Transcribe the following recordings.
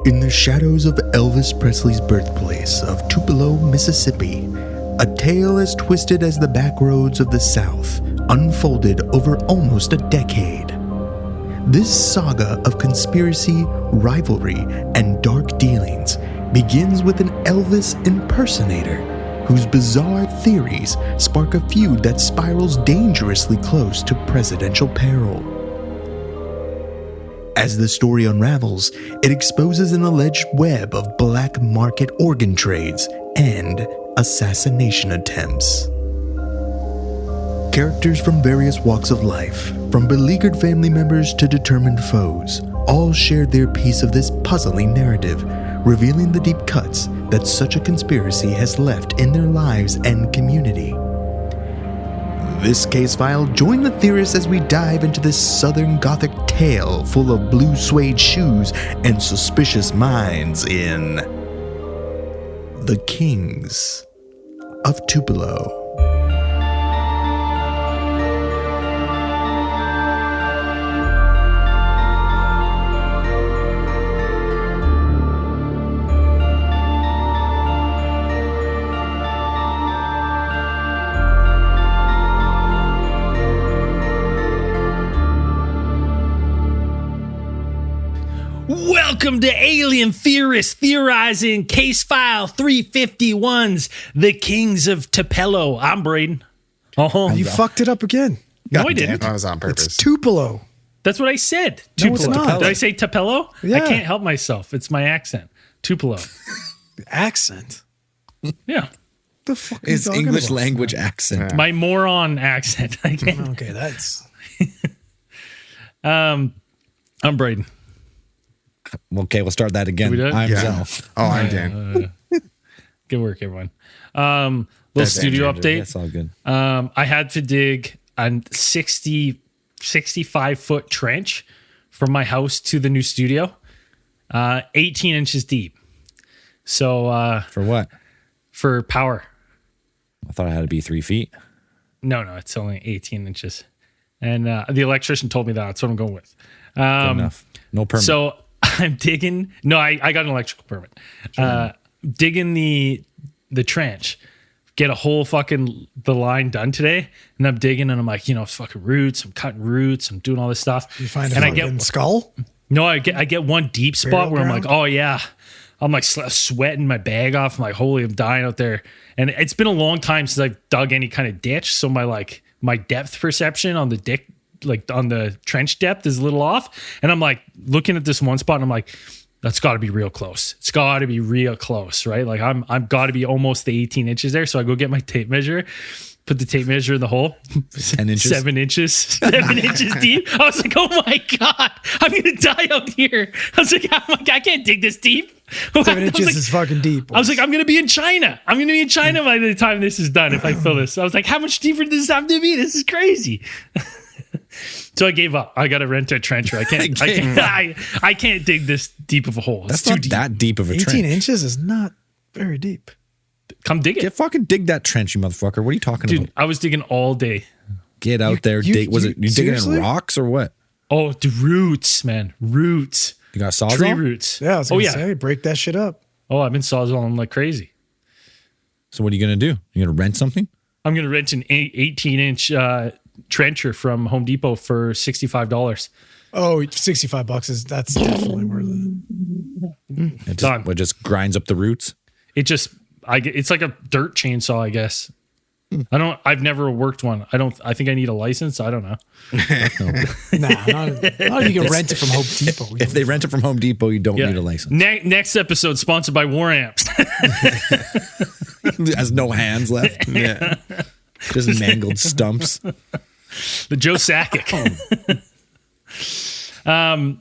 In the shadows of Elvis Presley's birthplace of Tupelo, Mississippi, a tale as twisted as the backroads of the South unfolded over almost a decade. This saga of conspiracy, rivalry, and dark dealings begins with an Elvis impersonator whose bizarre theories spark a feud that spirals dangerously close to presidential peril. As the story unravels, it exposes an alleged web of black market organ trades and assassination attempts. Characters from various walks of life, from beleaguered family members to determined foes, all shared their piece of this puzzling narrative, revealing the deep cuts that such a conspiracy has left in their lives and community. This case file, join the theorists as we dive into this Southern Gothic tale full of blue suede shoes and suspicious minds in The Kings of Tupelo. Welcome to Alien Theorists Theorizing Case File 351's The Kings of Tupelo. I'm Braden. Oh, you fucked it up again. No, I didn't. That was on purpose. It's Tupelo. That's what I said. No, it's Tupelo. not. Did I say Tupelo? Yeah. I can't help myself. It's my accent. Tupelo. Accent. Yeah. The fuck are you His talking English about? language accent. My moron accent. I can't. Okay, that's... I'm Braden. Okay, we'll start that again. We did? I'm Yeah. Zell. Oh, I'm Dan. Good work, everyone. Little studio update. That's all good. I had to dig a 65-foot trench from my house to the new studio, 18 inches deep. So For what? for power. I thought it had to be 3 feet. No, it's only 18 inches. And the electrician told me that. That's what I'm going with. Good enough. No permit. So I'm digging. No, I got an electrical permit. Digging the trench. Get a whole fucking the line done today, and I'm digging, and I'm like, fucking roots. I'm cutting roots. I'm doing all this stuff. You find a and fucking skull? No, I get one deep spot Burial where I'm ground? like, oh yeah, I'm like sweating my bag off. I'm like, holy, I'm dying out there. And it's been a long time since I've dug any kind of ditch, so my depth perception on the on the trench depth is a little off. And I'm like looking at this one spot, and I'm like, that's got to be real close. It's got to be real close, right? Like I'm got to be almost the 18 inches there. So I go get my tape measure, put the tape measure in the hole. 10 inches? 7 inches. 7 inches deep. I was like, oh my God, I'm going to die out here. I was like, I can't dig this deep. 7 inches is fucking deep. I was like, I'm going to be in China. I'm going to be in China by the time this is done if I fill this. I was like, how much deeper does this have to be? This is crazy. So I gave up. I got to rent a trencher. I can't dig this deep of a hole. It's That's too not deep. that deep of a 18 trench. inches is not very deep. Come dig it. Get fucking dig that trench, you motherfucker. What are you talking Dude, about? I was digging all day. Get out there. Dig. Was it you digging seriously? in rocks or what? Oh, the roots, man. Roots. You got a Tree sawzall? roots. Yeah, I was oh, gonna yeah. say, break that shit up. Oh, I've been sawzalling like crazy. So what are you gonna do? You gonna rent something? I'm going to rent an 18-inch trencher from Home Depot for $65. Oh, $65 that's definitely worth it. It Done. just grinds up the roots. It's like a dirt chainsaw, I guess. I've never worked one. I think I need a license. I don't know. Nah, not if you can rent it from Home Depot. If they rent it from Home Depot, you don't Yeah. need a license. Next episode sponsored by War Amps. Has no hands left. Yeah. Just mangled stumps. The Joe Sakic.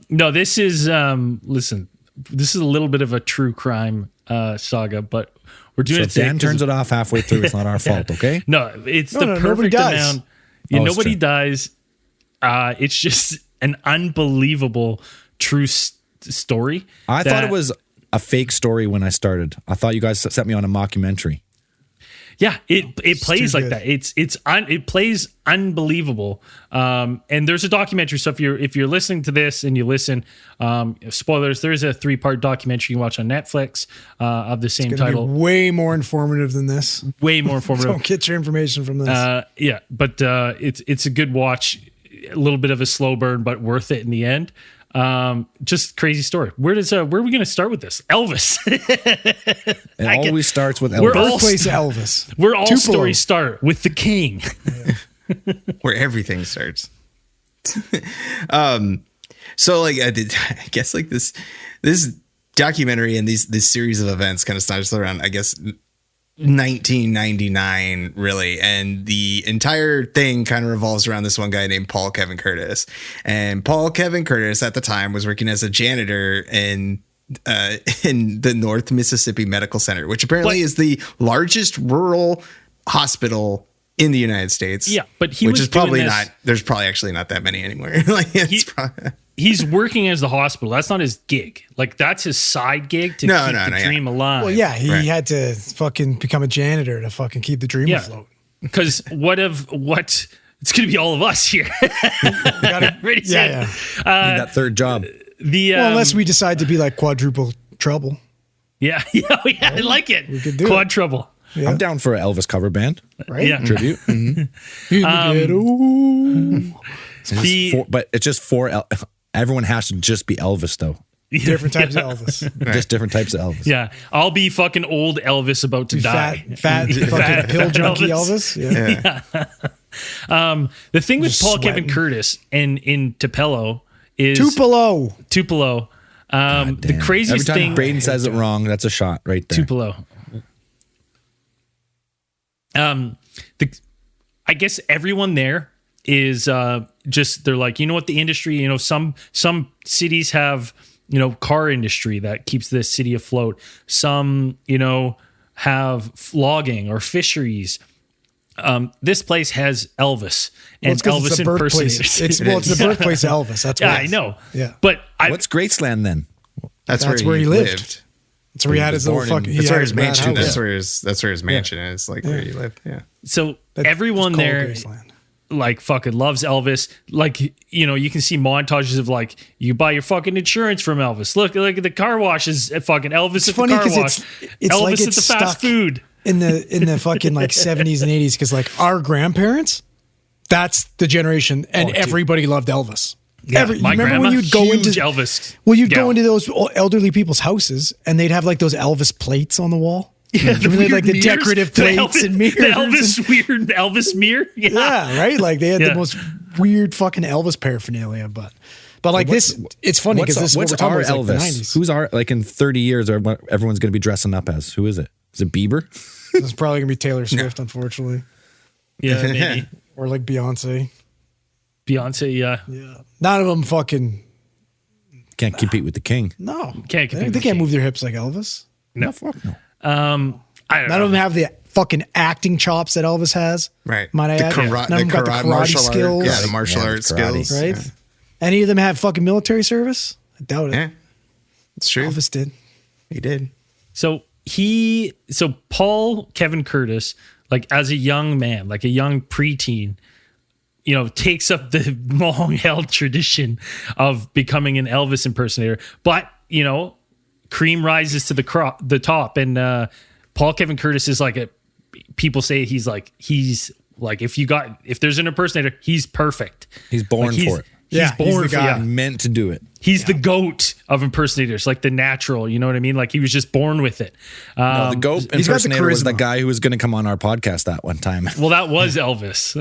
No, this is listen, this is a little bit of a true crime saga, but we're doing So it if today Dan turns it off halfway through, it's not our fault, okay? No, it's the nobody perfect dies. amount. Yeah, Oh, it's nobody true. dies. It's just an unbelievable true story. I thought that- it was a fake story when I started. I thought you guys set me on a mockumentary. Yeah, it plays too like good. that. It plays unbelievable. And there's a documentary. So if you're listening to this and you listen, spoilers, there's a 3-part documentary you can watch on Netflix of the same It's gonna title. be way more informative than this. Way more informative. Don't get your information from this. Yeah, but it's a good watch. A little bit of a slow burn, but worth it in the end. Just crazy story. Where are we going to start with this? Elvis. It always starts with We're Elvis. all- Birthplace Elvis. Where all Tupelo. stories start with the king. Where everything starts. So like I guess like this documentary and this series of events kind of starts around, I guess, 1999 really, and the entire thing kind of revolves around this one guy named Paul Kevin Curtis. And Paul Kevin Curtis at the time was working as a janitor in the North Mississippi Medical Center, which apparently is the largest rural hospital in the United States. Yeah, but he which was is probably doing this- not. There's probably actually not that many anymore. Like it's probably, He's working as the hospital. That's not his gig. Like that's his side gig to keep the dream alive. Well, yeah, he Right. had to fucking become a janitor to fucking keep the dream afloat. Because it's going to be all of us here. Ready, set. Yeah. Need that third job. Well, unless we decide to be like quadruple trouble. Yeah, I like it. We could do Quad trouble. Yeah. I'm down for an Elvis cover band Right? Yeah. tribute. In the ghetto. The- But it's just everyone has to just be Elvis though. Different types of Elvis. Just different types of Elvis. Yeah, I'll be fucking old Elvis about to die. Fat fucking pill junkie Elvis. Yeah. The thing with Just Paul Kevin sweating. Curtis and in Tupelo is Tupelo. Tupelo. The Damn. craziest Every time thing. Braden says it wrong, that's a shot right there. Tupelo. I guess everyone there is just they're like, you know what, the industry, you know, some cities have, you know, car industry that keeps this city afloat. Some, you know, have logging or fisheries. This place has Elvis and It's 'cause Elvis it's the birthplace. impersonators. It's the birthplace of Elvis. That's Yeah, why. I know. Yeah. But What's Graceland then? That's where where he he lived. lived. That's where he had his little born in- fucking. he That's had where his bad mansion. house. That's where his mansion is. Like where he lived. Yeah. so That- everyone it's called there Graceland. like fucking loves Elvis. Like, you know, you can see montages of like, you buy your fucking insurance from Elvis. Look at the car wash is fucking Elvis at funny the car 'cause wash. it's Elvis like at it's the fast stuck food. in the fucking like 70s and 80s, because like our grandparents, that's the generation, and dude. everybody loved Elvis. Yeah, You my remember grandma, when you'd go huge into Elvis. Well, you'd go gal. into those elderly people's houses, and they'd have like those Elvis plates on the wall. Yeah, Remember they had, like the weird decorative mirrors, plates the and mirrors. The Elvis weird Elvis mirror. Yeah. Yeah, right. Like they had Yeah. the most weird fucking Elvis paraphernalia, but like this, it's funny because this is what what's we're our talking about, like the Elvis? 90s. Who's our, like in 30 years, or what everyone's going to be dressing up as? Who is it? Is it Bieber? It's probably gonna be Taylor Swift, unfortunately, Yeah, maybe. or like Beyonce. Beyonce, yeah. Yeah, none of them fucking Can't compete with the king. no. Can't compete They with the can't king. move their hips like Elvis. No. Fuck no. I don't None know. of them have the fucking acting chops that Elvis has. Right. Might I the add? karate, None of them got the karate martial skills. Art, yeah, the martial Yeah, arts karate. skills. Right? Yeah. Any of them have fucking military service? I doubt it. Yeah. It's true. Elvis did. He did. So Paul Kevin Curtis, like as a young man, like a young preteen, you know, takes up the long held tradition of becoming an Elvis impersonator. But, you know, cream rises to the top. And Paul Kevin Curtis is like people say he's like, if there's an impersonator, he's perfect. He's born Like, for it. He's Yeah, he's born the for guy. it. Meant to do it. He's the goat of impersonators, like the natural, you know what I mean? Like he was just born with it. No, the goat he's got the impersonator was the charisma. guy who was going to come on our podcast that one time. Well, that was Elvis.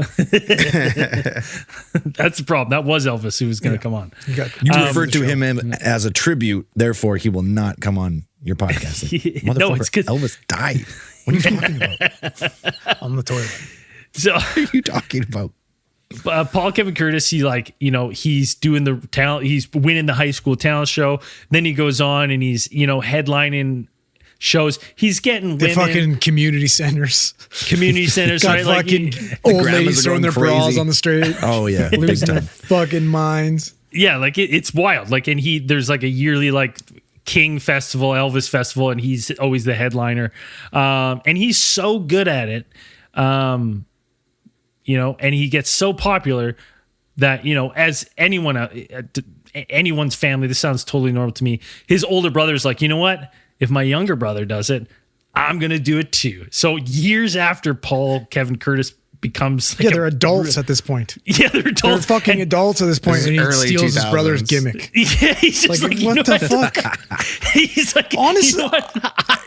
That's the problem. That was Elvis who was going to come on. You referred to him as a tribute, therefore he will not come on your podcast. Like, No, it's 'cause- Elvis died. What are you talking about? on the toilet. So What are you talking about? Paul Kevin Curtis, he's doing the talent. He's winning the high school talent show. Then he goes on and he's, you know, headlining shows. He's getting The women, fucking community centers. community centers, Got right? Like, fucking old grandmas ladies are throwing their going bras crazy. on the street. Oh yeah, big Losing their time. fucking minds. yeah, like it's wild. Like, and there's like a yearly like King Festival, Elvis Festival, and he's always the headliner. And he's so good at it, and he gets so popular that, as anyone's family, this sounds totally normal to me. His older brother's like, you know what? If my younger brother does it, I'm going to do it too. So years after Kevin Curtis becomes like they're adults at this point. Yeah, they're adults. They're fucking adults at this point, and he steals his brother's gimmick. Yeah, he's just like what the fuck? He's like, honestly,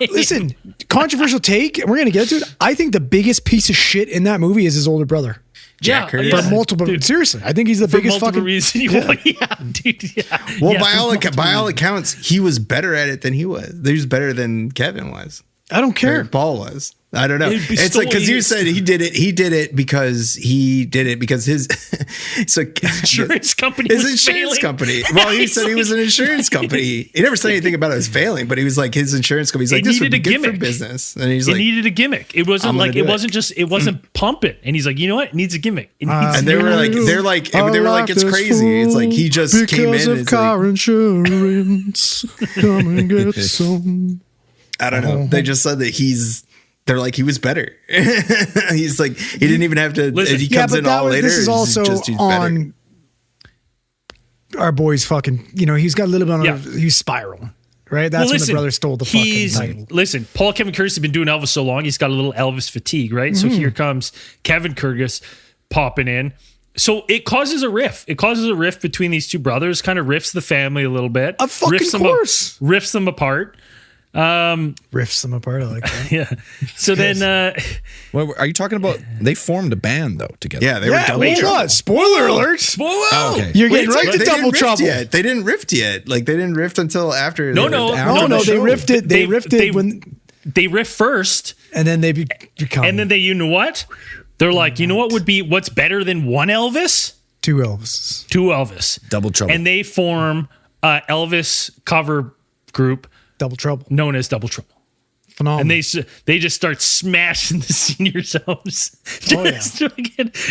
listen, controversial take, and we're going to get to it. I think the biggest piece of shit in that movie is his older brother. Jack Curtis. For multiple, seriously, I think he's the biggest fucking reason. Dude. Well, by all accounts, he was better at it than he was. He was better than Kevin was. I don't care. Or Paul was. I don't know. It's like, because you said he did it because his insurance company. His insurance company. Well, he said he was an insurance company. He never said anything about it was failing, but he was like, his insurance company. He's like, this would be good for business. And he's like, it needed a gimmick. It wasn't like it wasn't pumping. And he's like, you know what? It needs a gimmick. And they were like, it's crazy. It's like he just came in because of car insurance. Come and get some. I don't know. They just said that they're like, he was better. He's like, he didn't even have to. Listen, he comes in all later. This is also he's on our boy's fucking. He's got a little bit on. He's spiraling, right? That's when the brother stole the fucking title. Listen, Paul Kevin Curtis has been doing Elvis so long, he's got a little Elvis fatigue, right? So here comes Kevin Curtis popping in. So it causes a rift. It causes a rift between these two brothers. Kind of rifts the family a little bit. Of fucking course. Rifts them apart. Riffs them apart. I like that. Yeah. So then, well, are you talking about? They formed a band though together. Yeah, they were double trouble. Spoiler alert! Oh, okay. You're getting right to double trouble. They didn't rift yet. Like they didn't rift until after. No. They rifted. They rifted when they riff first, and then they become. And then you know what? They're like, you know what would be what's better than one Elvis? Two Elvis. Double trouble. And they form Elvis cover group. Double Trouble. Known as Double Trouble. Phenomenal. And they just start smashing the seniors' homes.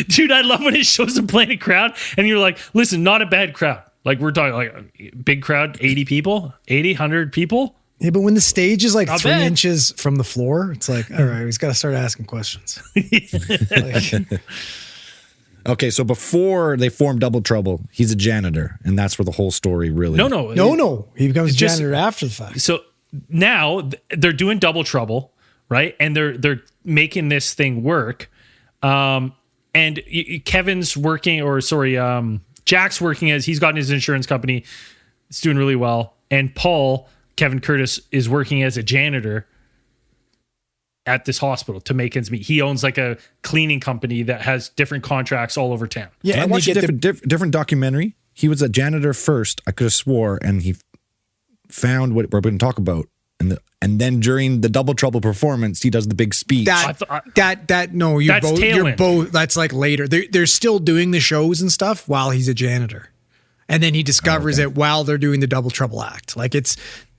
Dude, I love when it shows them playing a crowd and you're like, listen, not a bad crowd. Like we're talking like big crowd, 80 people, 80, 100 people. Yeah, but when the stage is like 3 inches from the floor, it's like, all right, he's got to start asking questions. Okay, so before they formed Double Trouble, he's a janitor, and that's where the whole story really. No. He becomes janitor after the fact. So now they're doing Double Trouble, right? And they're making this thing work. And Kevin's working, Jack's working as he's gotten his insurance company. It's doing really well. And Kevin Curtis, is working as a janitor at this hospital to make ends meet. He owns like a cleaning company that has different contracts all over town. Yeah, I watched a different documentary. He was a janitor first. I could have swore, and he found what we're going to talk about, and then during the Double Trouble performance, he does the big speech. You're both. That's like later. They're still doing the shows and stuff while he's a janitor. And then he discovers it while they're doing the Double Trouble act. Like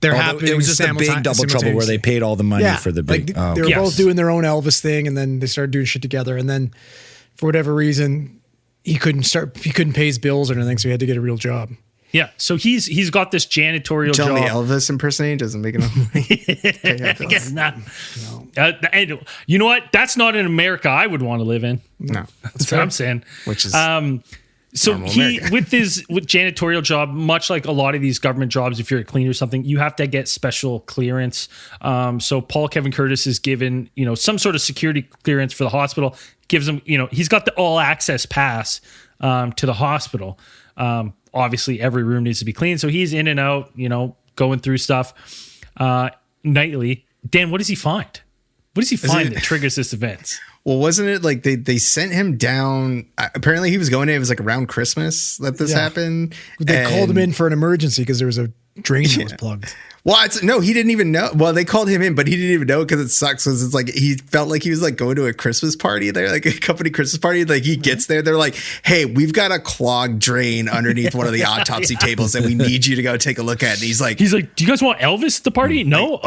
they're happening. It was just a big Double Trouble where they paid all the money for the big. They were both doing their own Elvis thing, and then they started doing shit together. And then, for whatever reason, he couldn't pay his bills or anything, so he had to get a real job. Yeah, so he's got this janitorial job. The Elvis impersonating doesn't make enough money. I guess not. No. You know what? That's not an America I would want to live in. No, that's what I'm saying. Which is. So with janitorial job, much like a lot of these government jobs, if you're a cleaner or something, you have to get special clearance. So Paul Kevin Curtis is given, some sort of security clearance for the hospital, gives him, he's got the all access pass to the hospital. Obviously every room needs to be clean. So he's in and out, going through stuff nightly. Dan, what does he find? What does he find that triggers this event? Well, wasn't it like they sent him down? Apparently, he was going in. It was like around Christmas that this happened. They called him in for an emergency because there was a drain that was plugged. Well, he didn't even know. Well, they called him in, but he didn't even know because it sucks. Because it's like he felt like he was like going to a Christmas party there, like a company Christmas party. Like he gets there, they're like, "Hey, we've got a clogged drain underneath one of the autopsy tables that we need you to go take a look at." And he's like, "Do you guys want Elvis at the party?" No.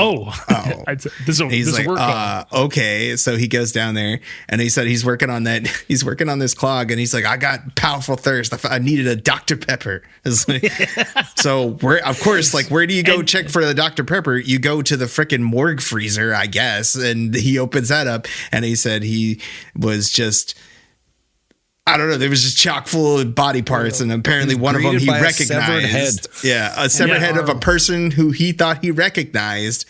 This is work. Okay. So he goes down there, and he said he's working on that. He's working on this clog, and he's like, "I got powerful thirst. I needed a Dr. Pepper." It's like, so where do you go check for for the Dr. Pepper, you go to the frickin' morgue freezer, I guess, and he opens that up, and he said he was just, I don't know, there was just chock full of body parts, and apparently one of them he greeted by a severed recognized. head. Yeah, a severed head of a person who he thought he recognized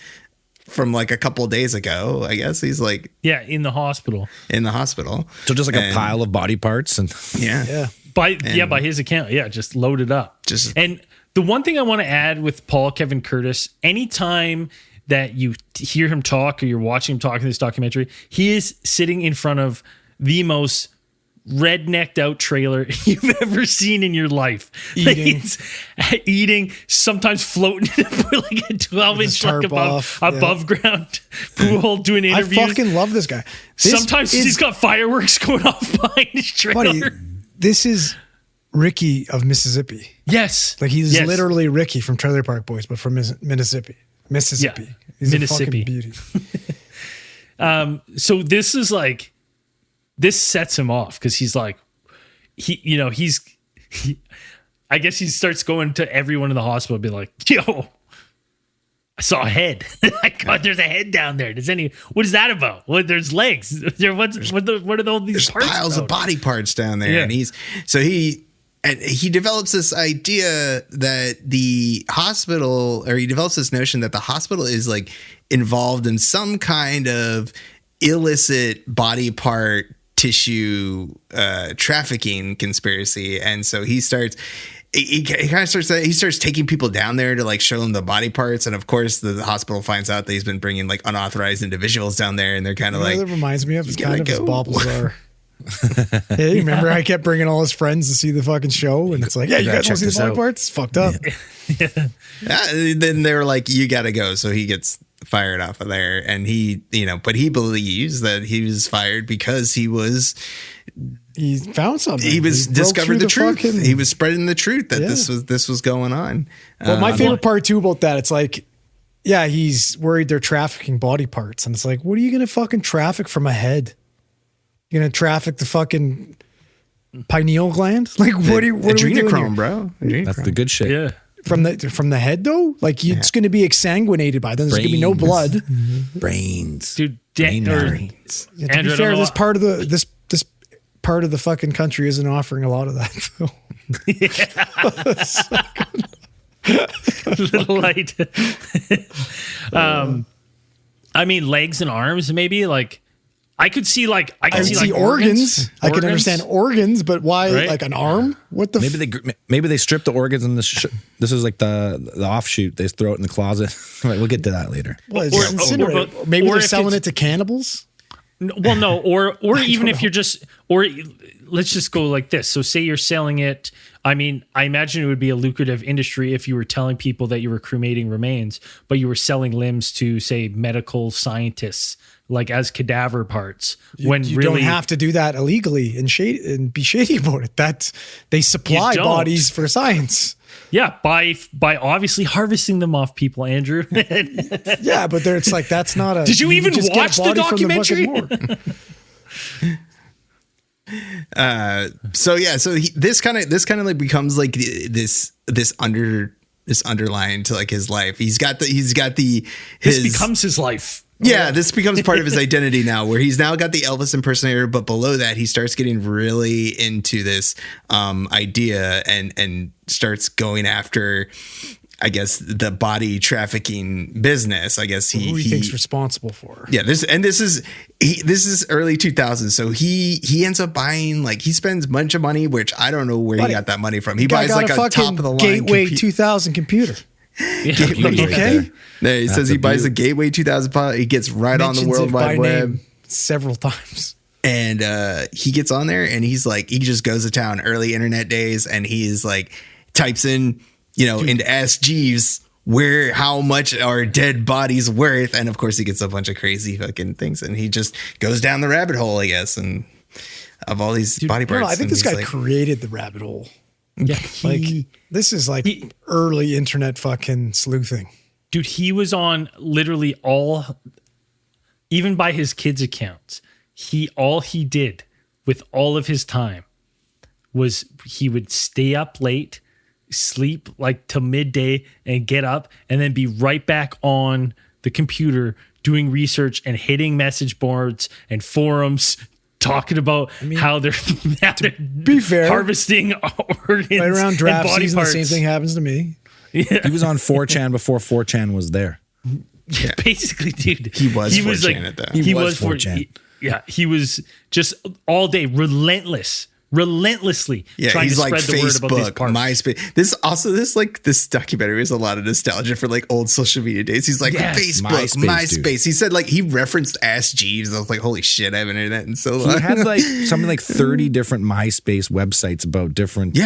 from like a couple of days ago. I guess he's like Yeah, in the hospital. in the hospital. So just like a pile of body parts and Yeah. By his account, just loaded up. And the one thing I want to add with Paul Kevin Curtis, anytime that you hear him talk or you're watching him talk in this documentary, he is sitting in front of the most rednecked out trailer you've ever seen in your life. Eating, sometimes floating like a 12-inch like above ground pool, doing interviews. I fucking love this guy. Sometimes he's got fireworks going off behind his trailer. Buddy, this is Ricky of Mississippi. Yes. Like he's literally Ricky from Trailer Park Boys, but from Mississippi. Yeah. He's Mississippi. a fucking beauty. So this is like, this sets him off because he's like, I guess he starts going to everyone in the hospital and be like, yo, I saw a head. God, there's a head down there. What is that about? Well, there's legs. What are all these parts piles about? of body parts down there. And he develops this idea that the hospital, or he develops this notion that the hospital is like involved in some kind of illicit body part tissue trafficking conspiracy. And so he starts taking people down there to like show them the body parts. And of course the hospital finds out that he's been bringing like unauthorized individuals down there, and they're kind of like, that reminds me of it's kind of his Bob Lazar. Hey, remember I kept bringing all his friends to see the fucking show, and it's like, yeah, you guys want to see the body parts? It's fucked up. Then they were like, you gotta go. So he gets fired off of there, and but he believes that he was fired because he found something. He discovered the truth. He was spreading the truth that this was going on. Well, my favorite part too about that, it's like, yeah, he's worried they're trafficking body parts, and it's like, what are you gonna fucking traffic from a head? You're gonna traffic the fucking pineal gland? Like, what are we doing here? Bro? That's the good shit. Yeah. From the head though, like it's going to be exsanguinated by. Then there's going to be no blood. Brains, dude. Brains. Yeah, to be fair, this part of the fucking country isn't offering a lot of that. Little light. I mean, legs and arms, maybe like. I could see organs. I could understand organs, but why like an arm? What the? Maybe they strip the organs and this is like the offshoot. They throw it in the closet. Right, we'll get to that later. Well, it's incinerated. Maybe they're selling it to cannibals. Well, no, or even if you're just, or let's just go like this. So say you're selling it. I mean, I imagine it would be a lucrative industry if you were telling people that you were cremating remains, but you were selling limbs to, say, medical scientists, like as cadaver parts. You don't have to do that illegally and be shady about it. They supply bodies for science. Yeah, by obviously harvesting them off people, Andrew. Yeah, but it's like that's not a. Did you even watch the documentary? This kind of like becomes like this underline to like his life. This becomes his life. Yeah, this becomes part of his identity now, where he's now got the Elvis impersonator, but below that, he starts getting really into this idea and starts going after, I guess, the body trafficking business. I guess who he thinks responsible for. Yeah, this is early 2000s, so he ends up buying, like, he spends a bunch of money, which I don't know where he got that money from. He buys like a top of the line Gateway 2000 computer. Okay. He says he buys a Gateway 2000. He gets right on the World Wide Web several times, and he gets on there, and he's like, he just goes to town. Early internet days, and he's like, types in, into Ask Jeeves how much are dead bodies worth, and of course he gets a bunch of crazy fucking things, and he just goes down the rabbit hole, I guess, and of all these body parts. I think this guy created the rabbit hole. Yeah, this is like early internet fucking sleuthing. Dude, he was on literally even by his kids' accounts, all he did with all of his time was he would stay up late sleep like till midday and get up and then be right back on the computer doing research and hitting message boards and forums talking about how they're be fair, harvesting organs right around draft and body season, parts. the same thing happens to me. Yeah. He was on 4chan before 4chan was there. Yeah, basically, dude. He was 4chan at that. He was was 4chan. He was just all day relentlessly trying he's to like spread the word about these Facebook, parts. MySpace. This documentary has a lot of nostalgia for like old social media days. He's like Yes. Facebook, MySpace, MySpace. He said like he referenced Ask Jeeves. I was like, holy shit, I haven't heard that in so long. He had like something like 30 different MySpace websites about different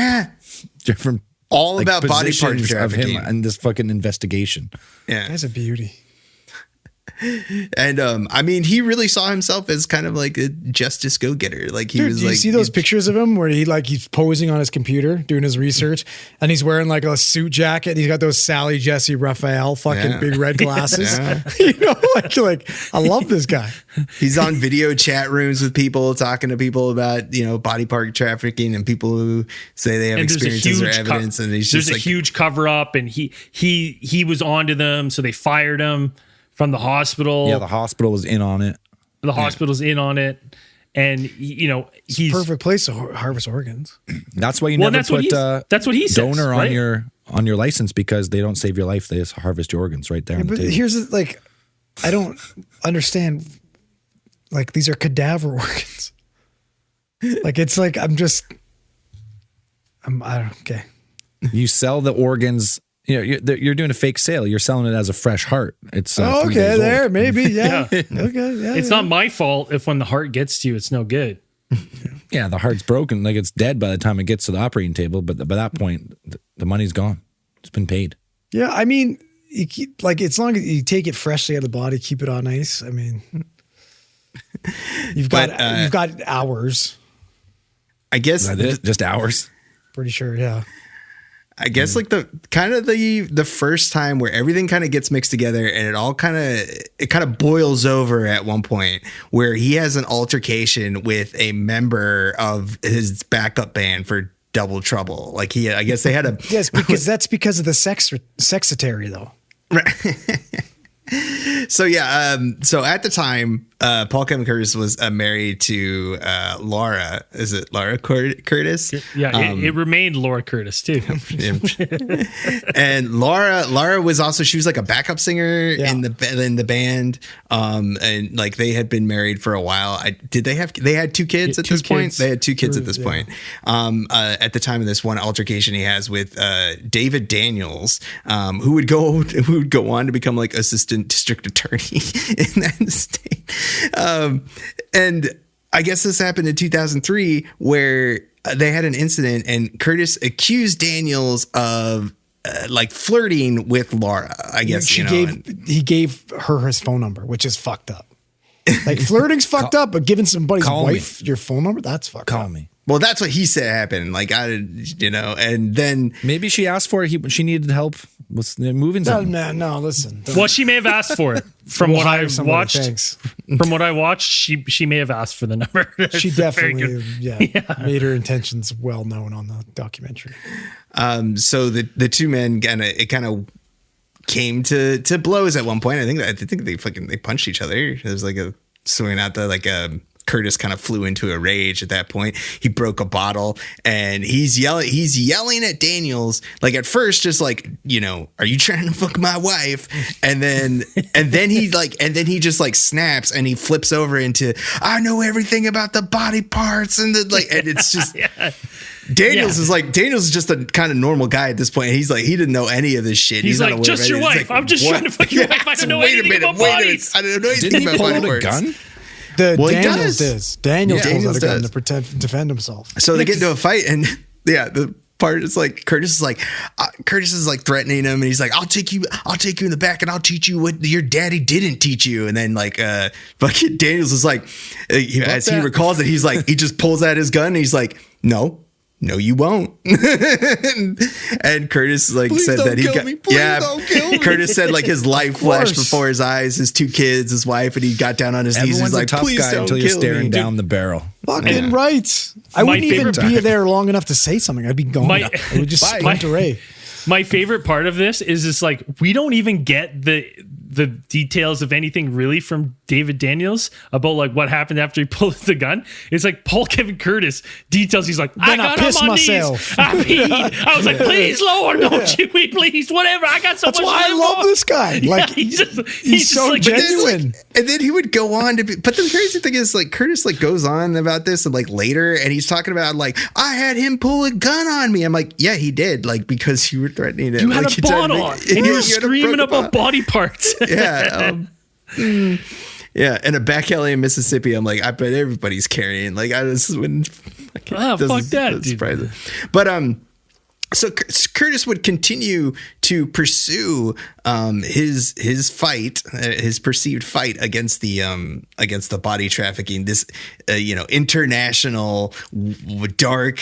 all like, about body part positions of him trafficking and this fucking investigation. Yeah, That's a beauty. and I mean, he really saw himself as kind of like a justice go-getter. Like he Dude, was do you like, see those pictures of him where he's posing on his computer doing his research and he's wearing like a suit jacket and he's got those Sally Jesse Raphael fucking Yeah. big red glasses. Yeah. You know, like I love this guy. He's on video chat rooms with people, talking to people about, body part trafficking and people who say they have And experiences or evidence. And he's there's just a like, huge cover up, and he was onto them, so they fired him from the hospital. Yeah, the hospital was in on it. The hospital's in on it, and he's Perfect place to harvest organs. That's why you Well, never that's what put that's what he says, donor right? on your license, because they don't save your life. They just harvest your organs right there on the But table. here's like, I don't understand. Like these are cadaver organs. Like it's like I don't okay. You sell the organs. You're doing a fake sale. You're selling it as a fresh heart. It's 3 days Okay, old. there maybe yeah. Yeah. Okay, yeah. It's not my fault if when the heart gets to you, it's no good. Yeah, the heart's broken. Like it's dead by the time it gets to the operating table. But by that point, the money's gone. It's been paid. Yeah, I mean, you keep, like as long as you take it freshly out of the body, keep it on ice. I mean, you've got hours. I guess Is that it? Just hours. Pretty sure, yeah. I guess like the first time where everything kind of gets mixed together and it all kind of boils over at one point where he has an altercation with a member of his backup band for Double Trouble. Like I guess they had a Yes, because that's because of the sexitary though. So yeah, so at the time, Paul Kevin Curtis was married to Laura. Is it Laura Curtis? Yeah, it remained Laura Curtis too. And Laura was also, she was like a backup singer in the band, and like they had been married for a while. They had 2 kids at this point? They had 2 kids at this point. At the time of this one altercation he has with David Daniels, who would go on to become like assistant district attorney in that state. And I guess this happened in 2003 where they had an incident and Curtis accused Daniels of like flirting with Laura. I guess he gave her his phone number, which is fucked up. Like flirting's fucked up, but giving somebody's wife your phone number, that's fucked up. Call me. Well, that's what he said happened. Like and then Maybe she asked for it. She needed help with moving No, something. man, no, listen. Well, she may have asked for it. From We'll what hire I've somebody, watched, thanks. from what I watched, she may have asked for the number. She It's very definitely good. made her intentions well known on the documentary. so the two men kind of came to blows at one point. I think they punched each other. There was like a swinging out Curtis kind of flew into a rage at that point. He broke a bottle and he's yelling at Daniels. Like at first, just like, are you trying to fuck my wife? And then he just like snaps and he flips over into, I know everything about the body parts and and it's just, Daniels is just a kind of normal guy at this point. He's like, he didn't know any of this shit. He's not like, aware of just your any of it. wife. I'm just trying to fuck your wife. I don't know anything about bodies. I don't know anything Didn't he about pull body out a parts. gun? Daniels does. Daniels pulls Daniels out a gun does. to defend himself. So they get into a fight, and the part is like Curtis is like threatening him, and he's like, "I'll take you in the back, and I'll teach you what your daddy didn't teach you." And then like fucking Daniels is like, as he recalls it, he's like, he just pulls out his gun, and he's like, "No, no, you won't. and Curtis like Please said don't that he kill got, me. Please don't kill me. Curtis said like his life flashed before his eyes, his 2 kids, his wife, and he got down on his knees. Everyone's He's a like, tough please guy don't until you're kill staring me. down the barrel. Fucking right. I My wouldn't even favorite be there long enough to say something. I'd be gone. My- I would just Bye. sprint away. My favorite part of this is just like we don't even get the details of anything really from David Daniels about like what happened after he pulled the gun. It's like Paul Kevin Curtis details. He's like, I Then I got on pissed my myself. knees. I peed. I was like, please, Lord, don't shoot me, please. Whatever. I got so That's much. why I to live love for." this guy. Yeah, Like he's he's so like, genuine. And then he would go on to be, but the crazy thing is like Curtis like goes on about this and like later and he's talking about like I had him pull a gun on me. I'm like, yeah, he did, like because you were threatening him. You had like, a bond on, and you were had a screaming broken about bond. body parts. Yeah. Yeah, and a back alley in Mississippi, I'm like, I bet everybody's carrying. Like, I just wouldn't. Ah, fuck that, dude. Surprising. But so Curtis would continue to pursue his fight, his perceived fight against the body trafficking. This international dark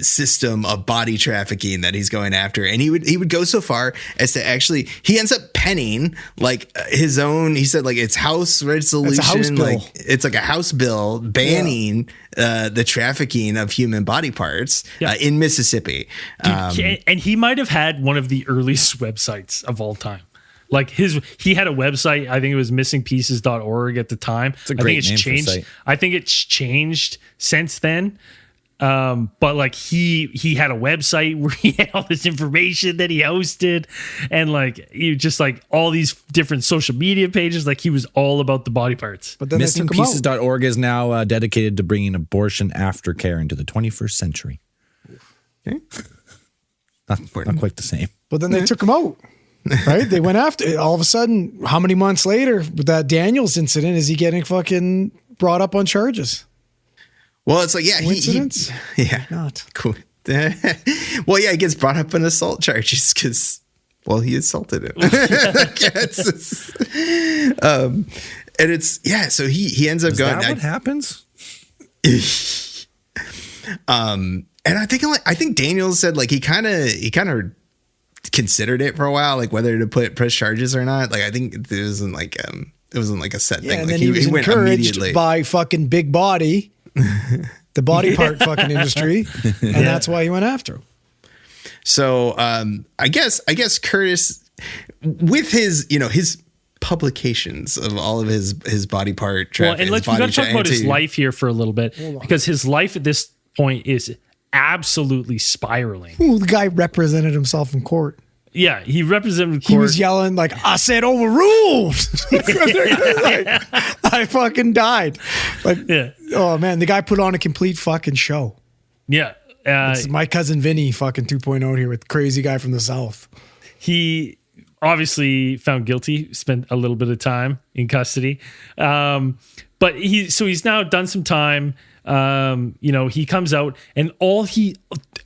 system of body trafficking that he's going after, and he would go so far as to actually he ends up penning like his own. He said like it's House resolution, It's a House bill. like it's like a House bill banning the trafficking of human body parts in Mississippi. And he might have had one of the earliest websites of all time. Like he had a website, I think it was missingpieces.org at the time. It's a great I think it's name for a changed. site. I think it's changed since then. But like he had a website where he had all this information that he hosted, and like you just like all these different social media pages. Like he was all about the body parts. But then they took him out. Missingpieces.org is now dedicated to bringing abortion aftercare into the 21st century. Okay. Not quite the same. But then they took him out. Right? They went after it. All of a sudden, how many months later, with that Daniels incident, is he getting fucking brought up on charges? Well, it's like Coincidence? yeah, Not. cool. Well, yeah, he gets brought up on assault charges because, well, he assaulted him. And it's so he ends up Is going. that what happens? And I think Daniels said like he kind of considered it for a while, like whether to press charges or not. Like I think it wasn't like a set thing. Yeah, and like then he was went encouraged immediately. by fucking Big Body, the body part fucking industry, and that's why he went after him. So I guess Curtis, with his publications of all of his body part traffic. Well, and we got to talk about his life here for a little bit, because his life at this point is absolutely spiraling. Ooh, the guy represented himself in court. Yeah, he represented He court. was yelling like, "I said overruled." Like, I fucking died. Like, Yeah. oh man, the guy put on a complete fucking show. Yeah. It's my cousin Vinny fucking 2.0 here with crazy guy from the South. He obviously found guilty, spent a little bit of time in custody. But he's now done some time. He comes out, and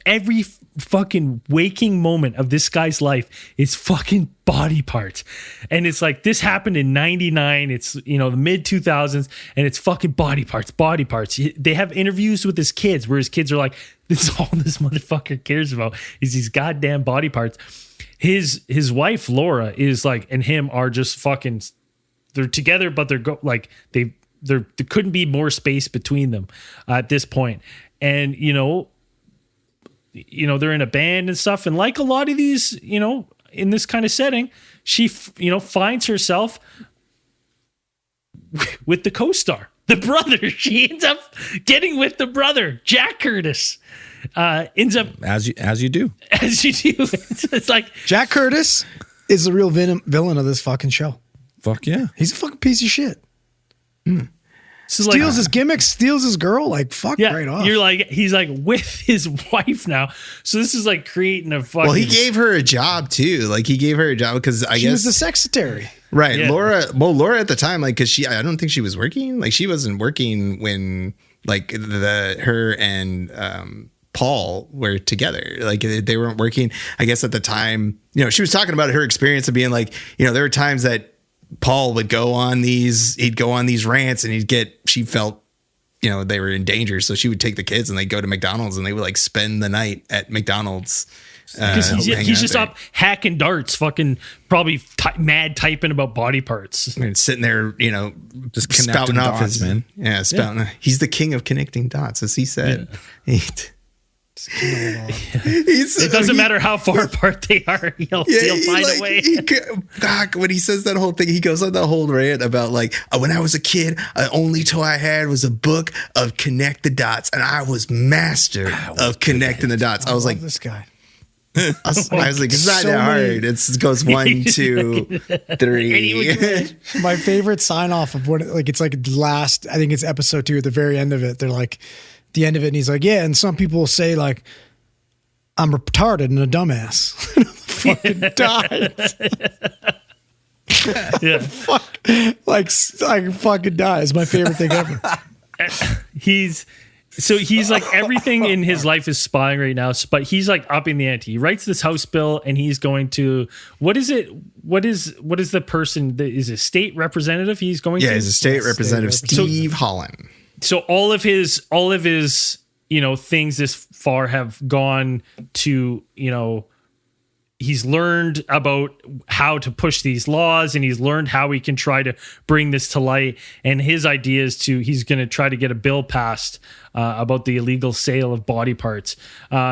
every fucking waking moment of this guy's life is fucking body parts. And it's like, this happened in 99. It's, the mid 2000s, and it's fucking body parts. They have interviews with his kids where his kids are like, this is all this motherfucker cares about is these goddamn body parts. His wife, Laura, is like, and him are just fucking, they're together, but there couldn't be more space between them at this point. And, they're in a band and stuff. And like a lot of these, in this kind of setting, she, finds herself with the co-star, the brother. She ends up getting with the brother, Jack Curtis. Ends up As you do. as you do. It's like Jack Curtis is the real villain of this fucking show. Fuck yeah. He's a fucking piece of shit. steals Steals his gimmick, steals his girl. Like, fuck right off. You're like, he's like with his wife now. So this is like creating a fucking. Well, he gave her a job too. Like he gave her a job because I she guess was the secretary. right. Yeah. Laura at the time, like, because I don't think she was working. Like she wasn't working when like her and Paul were together. Like they weren't working. I guess at the time, she was talking about her experience of being like, there were times that Paul would go on these rants and she felt you know, they were in danger. So she would take the kids and they'd go to McDonald's and they would like spend the night at McDonald's. Because he's just up hacking darts, fucking probably mad typing about body parts. And sitting there, you know, Just spouting connecting off dots, his man. Yeah, spouting. He's the king of connecting dots, as he said. It doesn't matter how far apart they are. He'll find a way. God, when he says that whole thing, he goes on the whole rant about like, when I was a kid, the only toy I had was a book of Connect the Dots, and I was master of connecting the dots. I was like, this guy. I was like, it's not that hard. It goes 1, 2, 3. My favorite sign off of what, like, it's like last, I think it's episode 2 at the very end of it. They're like, the end of it, and he's like, yeah, and some people will say like, I'm retarded and a dumbass. Fucking dies. Yeah. Fuck. Like fucking dies. My favorite thing ever. He's like, everything in his life is spying right now, but he's like upping the ante. He writes this House bill and he's going to, what is the person that is a state representative he's going to? Yeah, he's a state representative, Steve Holland. So all of his, you know, things this far have gone to, you know, he's learned about how to push these laws and he's learned how he can try to bring this to light. And his idea is he's going to try to get a bill passed about the illegal sale of body parts.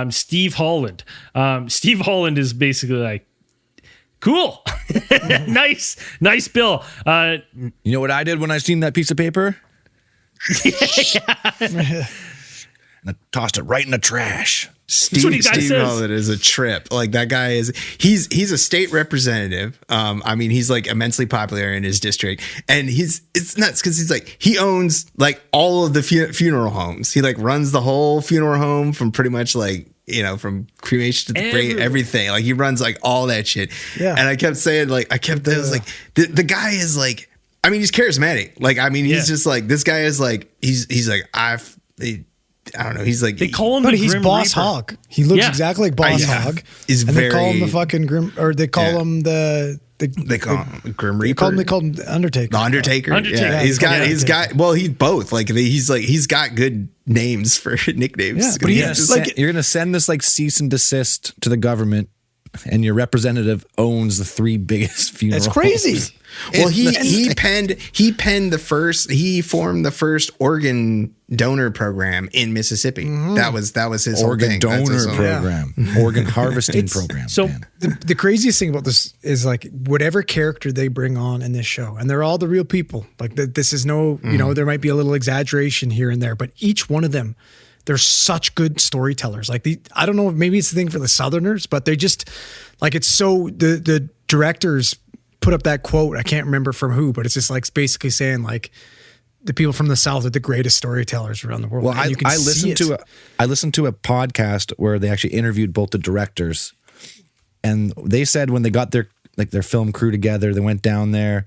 Steve Holland is basically like, cool. nice bill. You know what I did when I seen that piece of paper? And I tossed it right in the trash. Steve Holland is a trip. Like that guy he's a state representative. I mean, he's like immensely popular in his district, and it's nuts because he's like, he owns like all of the funeral homes. He like runs the whole funeral home from pretty much like, you know, from cremation to the grave, everything. Like he runs like all that shit. Yeah. And I kept saying like, I was like, the guy is like, I mean, he's charismatic. Like, I mean, he's just like, this guy is like, he's like, I don't know. He's like, they call him, but the he's Grim Boss Reaper. Hog. He looks exactly like Boss Hog. They call him the fucking Grim, or they call him they call him Grim Reaper. They call him the Undertaker. The Undertaker. Yeah. He's got both. Like he's got good names for nicknames. Yeah, but you're gonna send this like cease and desist to the government, and your representative owns the 3 biggest funeral That's crazy. homes. Well, he formed the first organ donor program in Mississippi. Mm-hmm. That was his organ donor program, organ harvesting program. So the craziest thing about this is like whatever character they bring on in this show, and they're all the real people. Like this is no, you know, there might be a little exaggeration here and there, but each one of them, they're such good storytellers. Like I don't know, maybe it's the thing for the Southerners, but they just like, it's so the directors put up that quote. I can't remember from who, but it's just like basically saying like the people from the South are the greatest storytellers around the world. Well, I listened to a podcast where they actually interviewed both the directors, and they said when they got their film crew together, they went down there,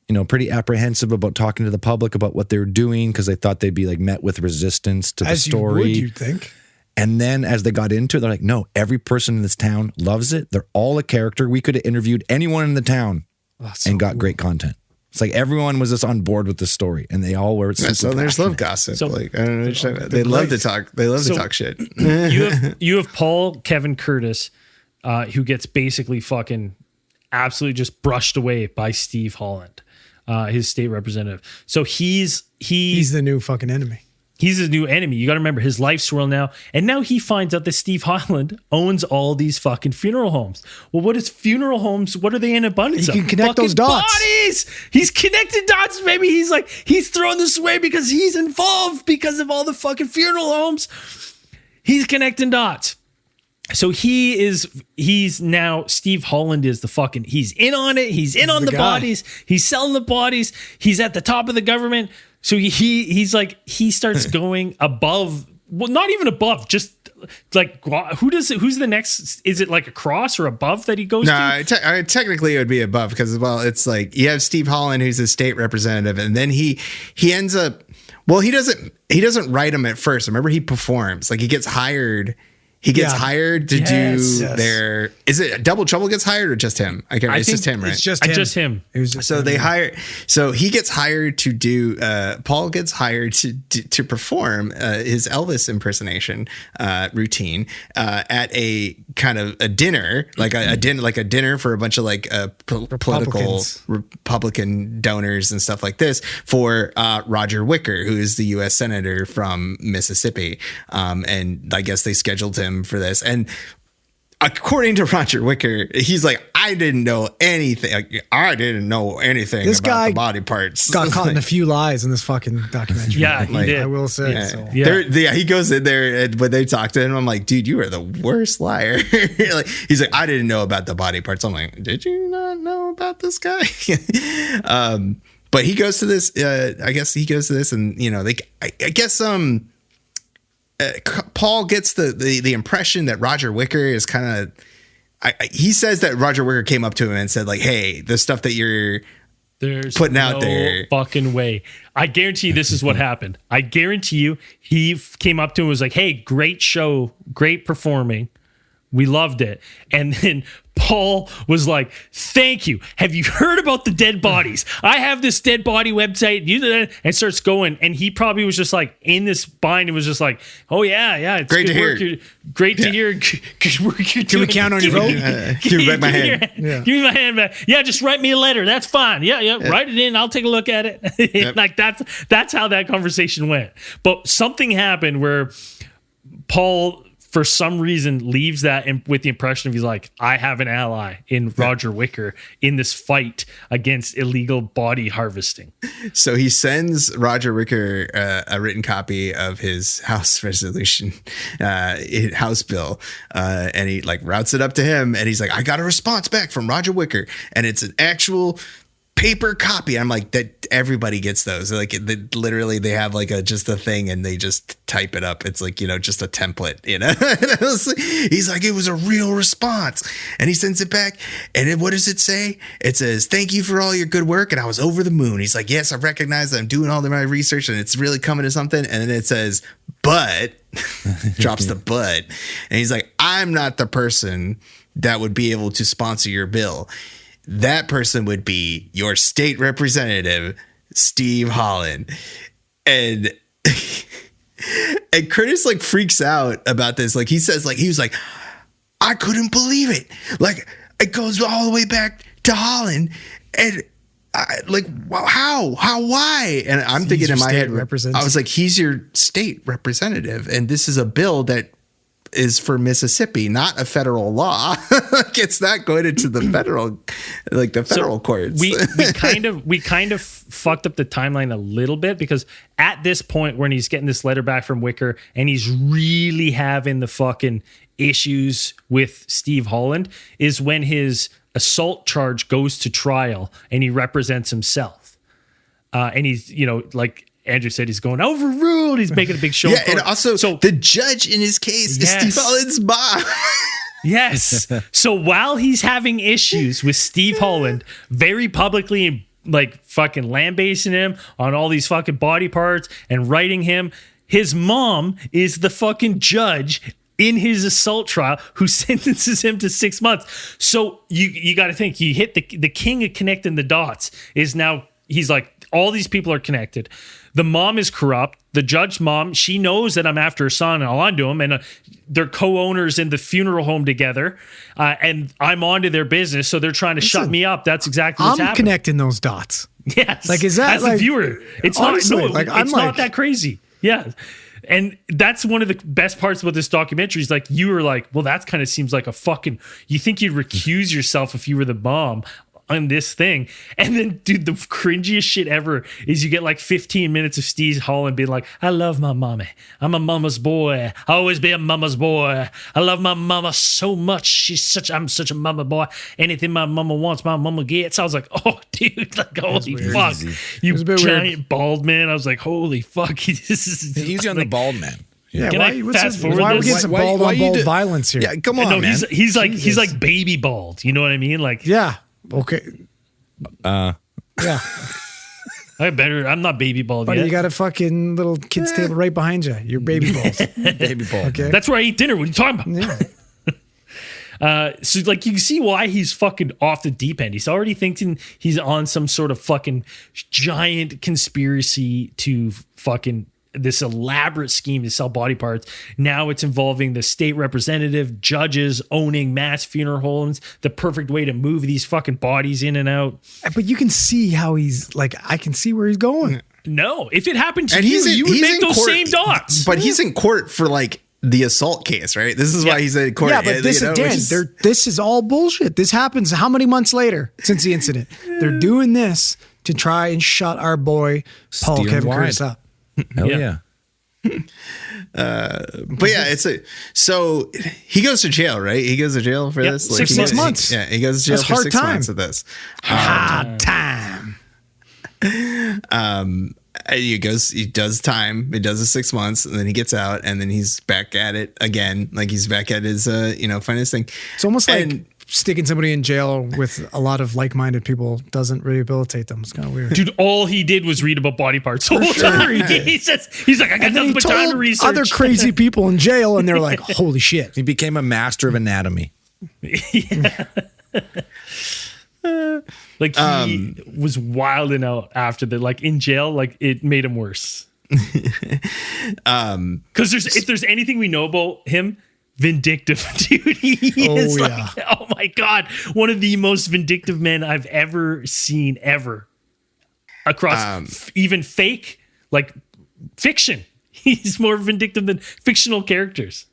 you know, pretty apprehensive about talking to the public about what they were doing because they thought they'd be like met with resistance to the story. You'd think. And then as they got into it, they're like, no, every person in this town loves it. They're all a character. We could have interviewed anyone in the town and got great content. It's like everyone was just on board with the story, and they all were. Southerners love gossip. So, like, I don't know, they love to talk. They love to talk shit. you have Paul Kevin Curtis, who gets basically fucking absolutely just brushed away by Steve Holland, his state representative. So he's the new fucking enemy. He's his new enemy. You got to remember his life's swirl now. And now he finds out that Steve Holland owns all these fucking funeral homes. Well, what is funeral homes? What are they in abundance of? You can connect those dots. Bodies. He's connected dots. Maybe he's throwing this away because he's involved because of all the fucking funeral homes. He's connecting dots. So he's now, Steve Holland is he's in on it. He's in on the bodies. He's selling the bodies. He's at the top of the government. So he's like, he starts going above, well, not even above, just like, who's the next, is it like across or above that he goes to? Technically it would be above because, well, it's like you have Steve Holland, who's a state representative, and then he ends up, well, he doesn't write them at first. Remember, he performs, like he gets hired. He gets Yeah. hired to Yes. do their. Is it Double Trouble gets hired or just him? I can't remember. It's just him, right? It's just him. It was just So him. they hire. So he gets hired to do. Paul gets hired to perform his Elvis impersonation routine at a kind of a dinner, like a dinner for a bunch of like political Republican donors and stuff like this for Roger Wicker, who is the U.S. Senator from Mississippi, and I guess they scheduled him for this. And according to Roger Wicker, he's like, I didn't know anything. This about guy the body parts. got caught in a few lies in this fucking documentary. Yeah, he did. I will say. Yeah. So. He goes in there, and when they talk to him, I'm like, dude, you are the worst liar. Like, he's like, I didn't know about the body parts. I'm like, did you not know about this guy? But he goes to this. I guess he goes to this, and I guess Paul gets the impression that Roger Wicker is kind of. He says that Roger Wicker came up to him and said, like, hey, the stuff that you're putting out there. Fucking way. I guarantee you this is what happened. I guarantee you he came up to him and was like, hey, great show, great performing. We loved it. And then Paul was like, thank you. Have you heard about the dead bodies? I have this dead body website. And starts going. And he probably was just like in this bind and was just like, oh, yeah. It's great to hear. Great to hear. Good work you're doing. Can we count on your vote? Give me back my hand. Give me my hand back. Yeah, just write me a letter. That's fine. Yeah. Write it in. I'll take a look at it. Yep. Like that's how that conversation went. But something happened where Paul, for some reason, leaves that with the impression of he's like, I have an ally in Roger Wicker in this fight against illegal body harvesting. So he sends Roger Wicker a written copy of his House resolution, House bill, and he like routes it up to him, and he's like, I got a response back from Roger Wicker, and it's an actual paper copy. I'm like, that everybody gets those. Like, literally, they have like just a thing, and they just type it up. It's like, just a template. He's like, it was a real response, and he sends it back. And then what does it say? It says, thank you for all your good work, and I was over the moon. He's like, yes, I recognize that I'm doing all my research, and it's really coming to something. And then it says, but drops the but, and he's like, I'm not the person that would be able to sponsor your bill. That person would be your state representative, Steve Holland. And and Curtis like freaks out about this. Like, he says, like, he was like, I couldn't believe it. Like, it goes all the way back to Holland. And how, why? And I'm thinking in my head, I was like, he's your state representative. And this is a bill that is for Mississippi, not a federal law. Like, it's not going into the federal, like the federal courts. We kind of fucked up the timeline a little bit, because at this point when he's getting this letter back from Wicker and he's really having the fucking issues with Steve Holland is when his assault charge goes to trial and he represents himself. And he's, like Andrew said, he's going overruled. He's making a big show. Yeah, and also, so the judge in his case is Steve Holland's mom. Yes. So while he's having issues with Steve Holland, very publicly, like, fucking lambasting him on all these fucking body parts and writing him, his mom is the fucking judge in his assault trial who sentences him to 6 months. So you got to think, you hit the king of connecting the dots is now, he's like, all these people are connected. The mom is corrupt. The judge's mom, she knows that I'm after her son and I'm onto him, and they're co-owners in the funeral home together, and I'm onto their business, so they're trying to shut me up. That's exactly what's happening. I'm connecting those dots. Yes. Like, is that as like, a viewer? It's honestly, not. No, like, it's not that crazy. Yeah. And that's one of the best parts about this documentary is, like, you were like, well, that kind of seems like a fucking, you think you'd recuse yourself if you were the mom on this thing. And then, dude, the cringiest shit ever is you get like 15 minutes of Steve Holland being like, I love my mommy. I'm a mama's boy. I always be a mama's boy. I love my mama so much. I'm such a mama boy. Anything my mama wants, my mama gets. I was like, oh, dude, like, holy fuck. You giant bald man. I was like, holy fuck. This is easy on the bald man. Yeah, Can I fast forward why are we this? getting some bald on bald violence here? Yeah, come on, No, man. he's like baby bald. You know what I mean? Like, Yeah. Okay. Yeah. I'm not baby bald Buddy, yet. you got a fucking little kids table right behind you. You're baby balls. Baby ball. Okay. That's where I eat dinner. What are you talking about? Yeah. So like you can see why he's fucking off the deep end. He's already thinking he's on some sort of fucking giant conspiracy to fucking this elaborate scheme to sell body parts. Now it's involving the state representative, judges owning mass funeral homes, the perfect way to move these fucking bodies in and out. But you can see how he's like, I can see where he's going. No, if it happened to And you, you would he's make in those court, same dots. But he's in court for like the assault case, right? This is why he's in court. Yeah, but this again, this is all bullshit. This happens how many months later since the incident? They're doing this to try and shut our boy Paul Steer Kevin wide. Curtis up. Hell Yeah. yeah. But yeah, so he goes to jail, right? He goes to jail for Yep, this. 6 months. Yeah, he goes to jail That's for hard 6 time. months of this. Hard time. He does time. He does the 6 months, and then he gets out, and then he's back at it again. Like he's back at his, finest thing. It's almost like And- sticking somebody in jail with a lot of like-minded people doesn't rehabilitate them. It's kind of weird. Dude, all he did was read about body parts. He's like, I got And then nothing he but time to told research. other crazy people in jail, and they're like, "Holy shit!" He became a master of anatomy. Like he was wilding out after that. Like in jail, like it made him worse. Because if there's anything we know about him, vindictive, dude. He is yeah. like, oh my god, one of the most vindictive men I've ever seen ever. Across even fake, like fiction. He's more vindictive than fictional characters.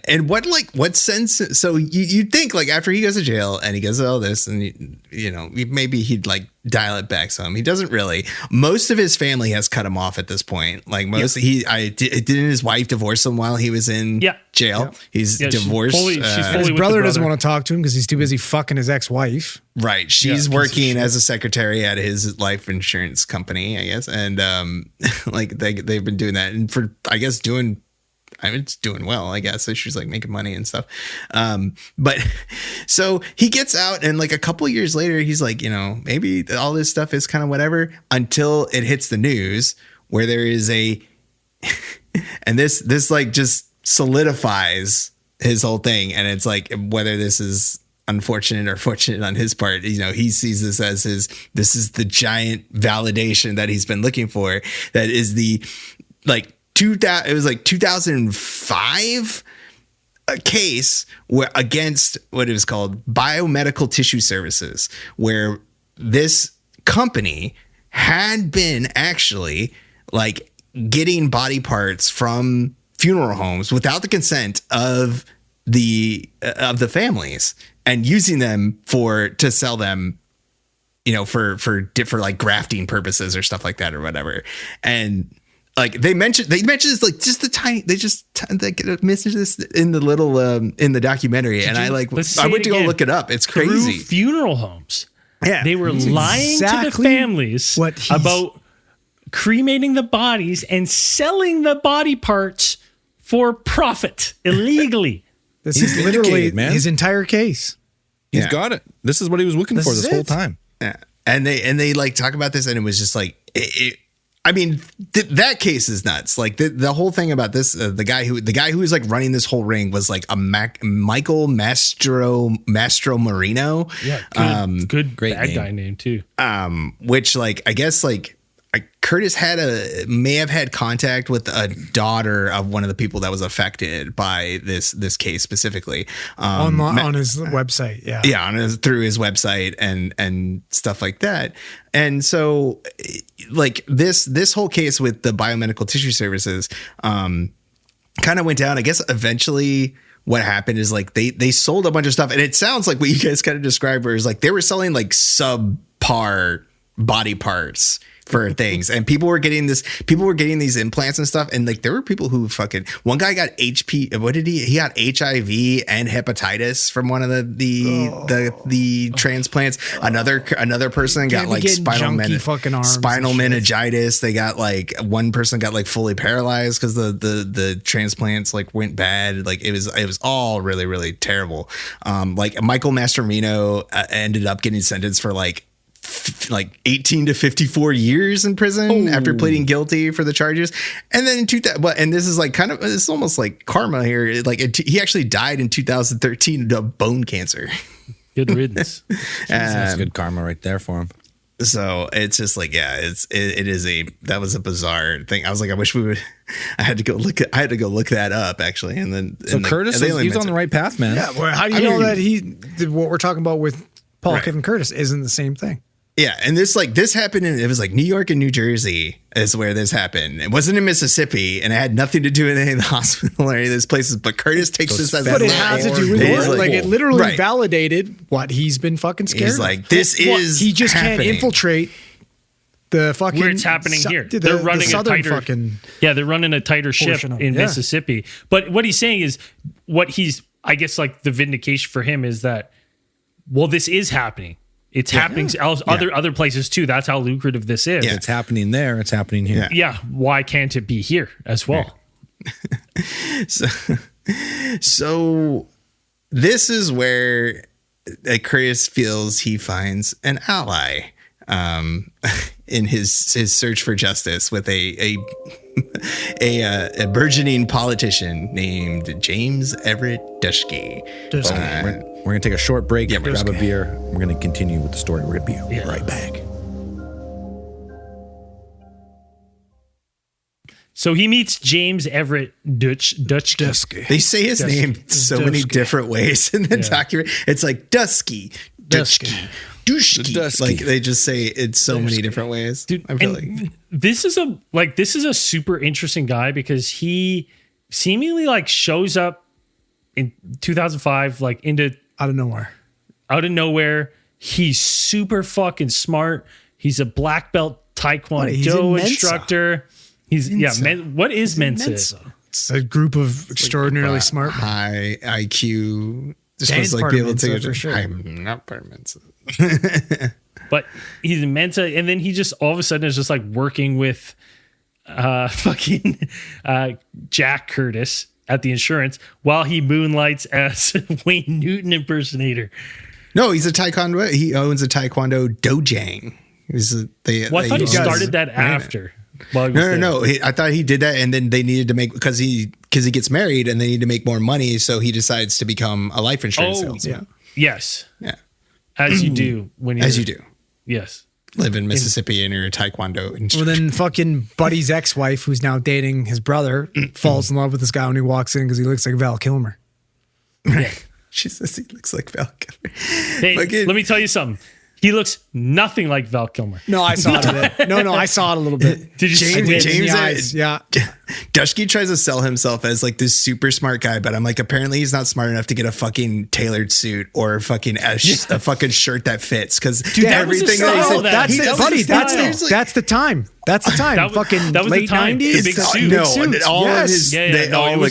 And what sense? So you'd think like after he goes to jail and he goes all this, and maybe he'd like dial it back some. He doesn't really. Most of his family has cut him off at this point. Like didn't his wife divorce him while he was in jail? Yeah. He's Yeah, divorced. she's fully His with brother the doesn't brother. want to talk to him because he's too busy fucking his ex-wife. Right. She's Yeah, working as a secretary at his life insurance company, I guess. And like they've been doing that, and for I guess it's doing well, I guess. So she's like making money and stuff. But so he gets out, and like a couple years later, he's like, maybe all this stuff is kind of whatever, until it hits the news where there is and this like just solidifies his whole thing. And it's like, whether this is unfortunate or fortunate on his part, he sees this as this is the giant validation that he's been looking for. That is the like, it was like 2005 a case against what it was called Biomedical Tissue Services, where this company had been actually like getting body parts from funeral homes without the consent of the families and using them to sell them, for like grafting purposes or stuff like that or whatever. And like they mentioned this like just the tiny, they mentioned this in the little in the documentary, and I went to go look it up. It's crazy. Through funeral homes. Yeah, They were lying to the exactly families about cremating the bodies and selling the body parts for profit illegally. This He's is literally vindicated, man. his entire case. He's got it. This is what he was looking for This this is whole it. time. Yeah. And they like talk about this, and it was just like I mean, that case is nuts. Like the whole thing about this, the guy who was like running this whole ring was like a Michael Mastro Marino. Yeah, good great bad name. guy name too. Which like I guess like Curtis may have had contact with a daughter of one of the people that was affected by this case specifically On his website. Yeah. yeah, through his website and stuff like that. And so like this whole case with the biomedical tissue services kind of went down. I guess eventually what happened is like they sold a bunch of stuff, and it sounds like what you guys kind of described, where it's like they were selling like subpar body parts for things, and people were getting these implants and stuff, and like there were people who one guy got he got HIV and hepatitis from one of the transplants. Another person got Can't be like getting spinal junky fucking arms spinal and shit. meningitis. They got like one person got like fully paralyzed because the transplants like went bad. Like it was all really, really terrible. Like Michael Mastroianni ended up getting sentenced for like like 18 to 54 years in prison after pleading guilty for the charges. And then in 2000, and this is like kind of, it's almost like karma here. Like he actually died in 2013 of bone cancer. Good riddance. That's good karma right there for him. So it's just like, yeah, that was a bizarre thing. I was like, I wish we would, I had to go look that up actually. And then, so Curtis, he's on the right path, man. Yeah. Well, how do you know that what we're talking about with Paul Kevin Curtis isn't the same thing? Yeah, and this happened it was like New York and New Jersey is where this happened. It wasn't in Mississippi, and it had nothing to do with any of the hospital or any of those places. But Curtis takes this as but it has to do with it literally validated what he's been fucking scared. He's like, this is he just can't infiltrate the fucking where it's happening here. They're running a tighter they're running a tighter ship in Mississippi. But what he's saying is I guess like the vindication for him is that, well, this is happening. It's happening other places too. That's how lucrative this is. Yeah, it's happening there. It's happening here. Yeah. Why can't it be here as well? So this is where Curtis feels he finds an ally in his search for justice with a burgeoning politician named James Everett Dushki. We're going to take a short break, grab a beer. We're going to continue with the story. We're going to be right back. So he meets James Everett Dushki. They say his name so many different ways in the document. It's like Dusky. Dushki. Like they just say it so many different ways. Dude, I feel like this is a super interesting guy because he seemingly like shows up in 2005 like into out of nowhere. He's super fucking smart. He's a black belt taekwondo instructor. He's Mensa. What is Mensa? It's a group of extraordinarily smart high IQ. Supposed to like be able to for sure. I'm not part of Mensa. But he's in Mensa, and then he just all of a sudden is just like working with fucking Jack Curtis at the insurance while he moonlights as Wayne Newton impersonator. No, he's a taekwondo. He owns a taekwondo dojang. I thought he started that after. No. I thought he did that, and then they needed to make because he gets married, and they need to make more money, so he decides to become a life insurance salesman. Yes. Yeah. As you do when you do. Yes. Live in Mississippi and you're a taekwondo instructor. Well, then fucking Buddy's ex-wife, who's now dating his brother, falls in love with this guy when he walks in because he looks like Val Kilmer. Right. She says he looks like Val Kilmer. Hey, let me tell you something. He looks nothing like Val Kilmer. No, I saw it. No, I saw it a little bit. Did you see James? Yeah. Dushki tries to sell himself as like this super smart guy, but I'm like, apparently he's not smart enough to get a fucking tailored suit or a fucking fucking shirt that fits. Because everything that's it, buddy. That's the time. That's the time. That was late the time. 90s. Big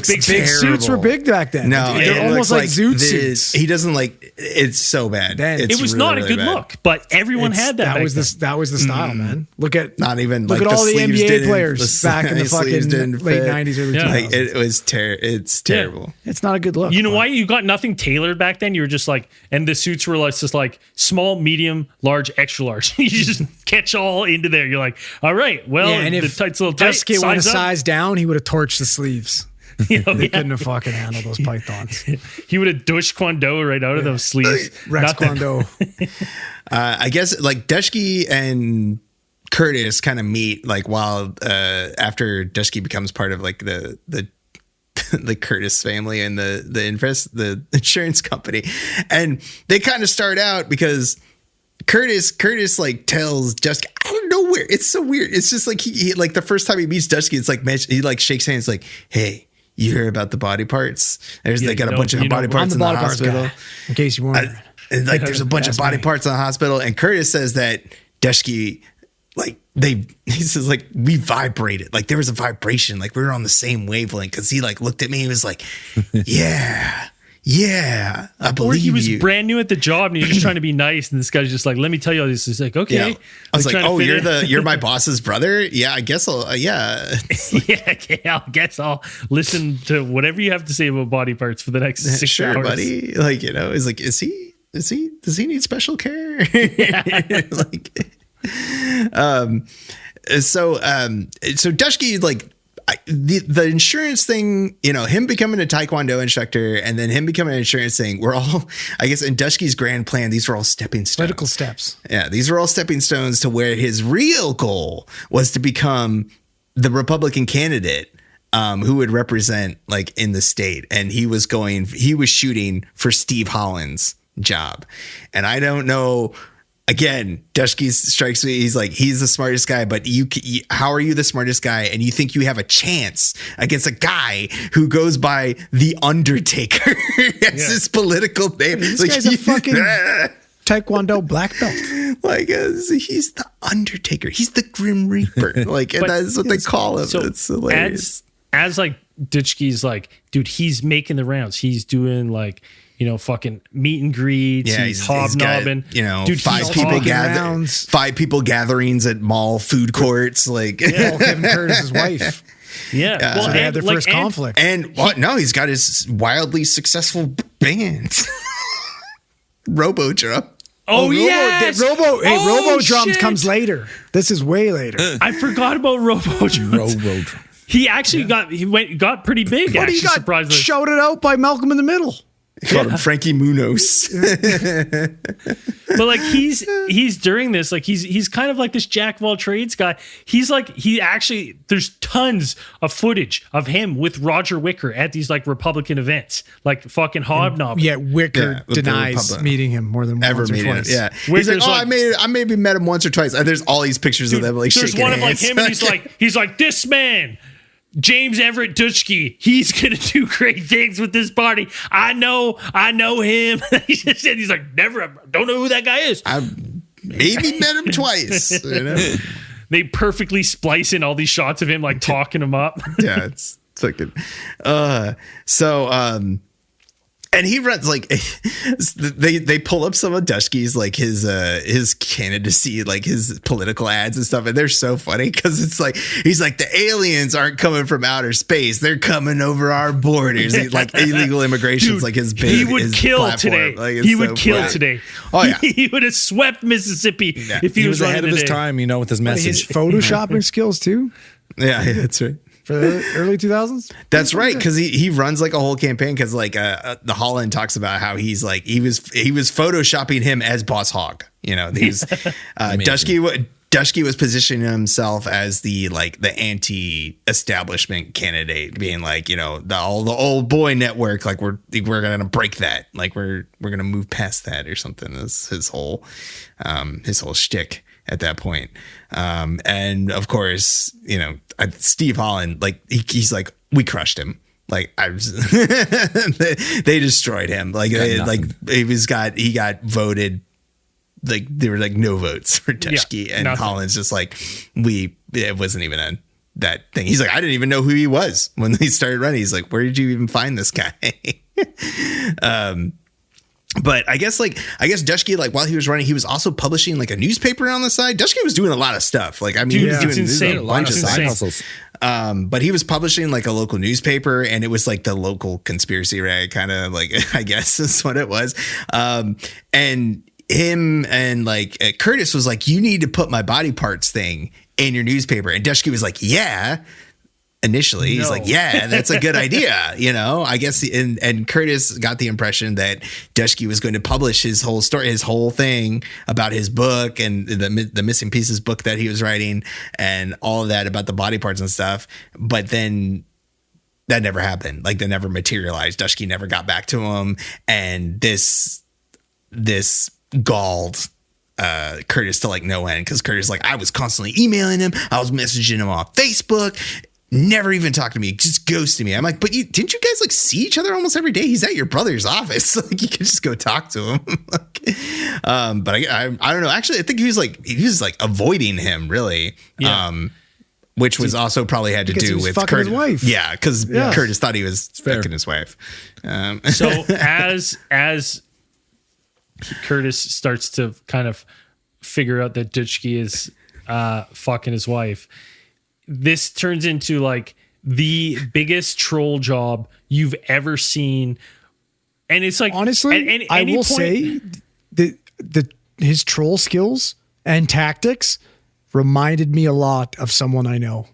suits. Big suits were big back then. No, they're almost like zoot suits. He doesn't like. It's so bad. It was not a good look, but everyone had that. That was the style, man. Look at all the NBA players back in the fucking late 90s, early 2000s. It was it's terrible. It's not a good look. You know why you got nothing tailored back then? You were just like, and the suits were like just like small, medium, large, extra large. You just catch all into there. You're like, all right. Well, and the if tight's a little tight. Dusky went a size down, he would have torched the sleeves. They couldn't have fucking handled those pythons. He would have douche Kwando right out of those sleeves. Rex Kwando. I guess like Dushki and Curtis kind of meet like while after Dushki becomes part of like the Curtis family and the insurance company, and they kind of start out because Curtis like tells Dushki out of nowhere. It's so weird. It's just like he like the first time he meets Dushki, it's like he like shakes hands like, hey, you hear about the body parts? They got a bunch of body parts in the hospital. Guy, in case you weren't. Like there's a bunch of body parts in the hospital, and Curtis says that Dushki like he says like we vibrated, like there was a vibration, like we were on the same wavelength, because he like looked at me and was like, yeah, I believe you. Or he was brand new at the job and he's just trying to be nice, and this guy's just like, let me tell you all this. He's like, okay. Yeah. I was like, oh, you're my boss's brother? Yeah, I guess I'll I guess I'll listen to whatever you have to say about body parts for the next 6 hours. Sure, buddy. Like, it's like, is he does he need special care? Like, so Dushki, like, the insurance thing, you know, him becoming a Taekwondo instructor and then him becoming an insurance thing, we're all, I guess, in Dushki's grand plan, these were all stepping stones. Political steps. Yeah, these were all stepping stones to where his real goal was to become the Republican candidate who would represent, like, in the state. And he was shooting for Steve Holland's job. And I don't know. Again, Dushki strikes me. He's like, he's the smartest guy, but how are you the smartest guy? And you think you have a chance against a guy who goes by the Undertaker as his political name? This like, guy's a fucking Taekwondo black belt. Like, he's the Undertaker. He's the Grim Reaper. Like, and that's what they call him. So it's hilarious. As like Dushki's like, dude, he's making the rounds. He's doing like, you know, fucking meet and greets. Yeah, he's hobnobbing. Got, you know, dude, five people gatherings at mall food courts. Like, Kevin Curtis's wife. Yeah, well, So they had their first conflict. And what? No, he's got his wildly successful band, Robo Drum. Oh, yes. Robo Drums comes later. This is way later. I forgot about Robo Drums. He actually got pretty big. But he got surprisingly shouted out by Malcolm in the Middle. Called him Frankie Munoz. But like he's during this, like he's kind of like this jack of all trades guy. He's like, there's tons of footage of him with Roger Wicker at these like Republican events, like fucking hobnobbing. Yeah, Wicker denies meeting him more than once or twice. Yeah, Wicker's he's like, I maybe met him once or twice. There's all these pictures of them like there's shaking one of like hands. him, and he's like this man. James Everett Dushki, he's gonna do great things with this party. I know him. He's like, don't know who that guy is. I maybe met him twice. You know? They perfectly splice in all these shots of him like talking him up. Yeah, it's fucking. And he runs like they pull up some of Dushki's like his candidacy, like his political ads and stuff, and they're so funny because it's like he's like, the aliens aren't coming from outer space, they're coming over our borders. Like illegal immigration is like his big. He would kill platform. today. Like, He would kill today. Oh yeah, he would have swept Mississippi if he was ahead of his today. time, you know, with his His message. photoshopping skills too yeah, that's right. for the early 2000s. That's right, because he runs like a whole campaign because like the Holland talks about how he's like he was photoshopping him as Boss Hogg. You know, he's Dushki was positioning himself as the anti-establishment candidate, being like, you know, the old boy network, like we're gonna break that, like we're gonna move past that or something. Is his whole shtick at that point. And of course, you know, Steve Holland, like he's like, we crushed him. Like they destroyed him. Like he got voted. Like there were like no votes for Dushki, and nothing. Holland's just like, it wasn't even that thing. He's like, I didn't even know who he was when they started running. He's like, where did you even find this guy? But I guess Dushki, like while he was running, he was also publishing like a newspaper on the side. Dushki was doing a lot of stuff. Like, I mean, he was doing insane. a bunch of It's side insane. hustles. But he was publishing like a local newspaper, and it was like the local conspiracy rag, kind of like, I guess is what it was. And him and like Curtis was like, you need to put my body parts thing in your newspaper. And Dushki was like, yeah. Initially, he's like, yeah, that's a good idea. You know, I guess. And Curtis got the impression that Dushki was going to publish his whole story, his whole thing about his book and the Missing Pieces book that he was writing and all of that about the body parts and stuff. But then that never happened. Like, that never materialized. Dushki never got back to him. And this galled Curtis to like no end, because Curtis, like, I was constantly emailing him. I was messaging him on Facebook. Never even talked to me, just ghosted me. I'm like, but didn't you guys like see each other almost every day? He's at your brother's office. Like, you could just go talk to him. But I don't know. Actually, I think he was like avoiding him, really. Yeah. Which was also probably had to do with Curtis' wife. Yeah, because Curtis thought he was fucking his wife. So as Curtis starts to kind of figure out that Dushki is fucking his wife, this turns into like the biggest troll job you've ever seen. And it's like, honestly, I will say his troll skills and tactics reminded me a lot of someone I know.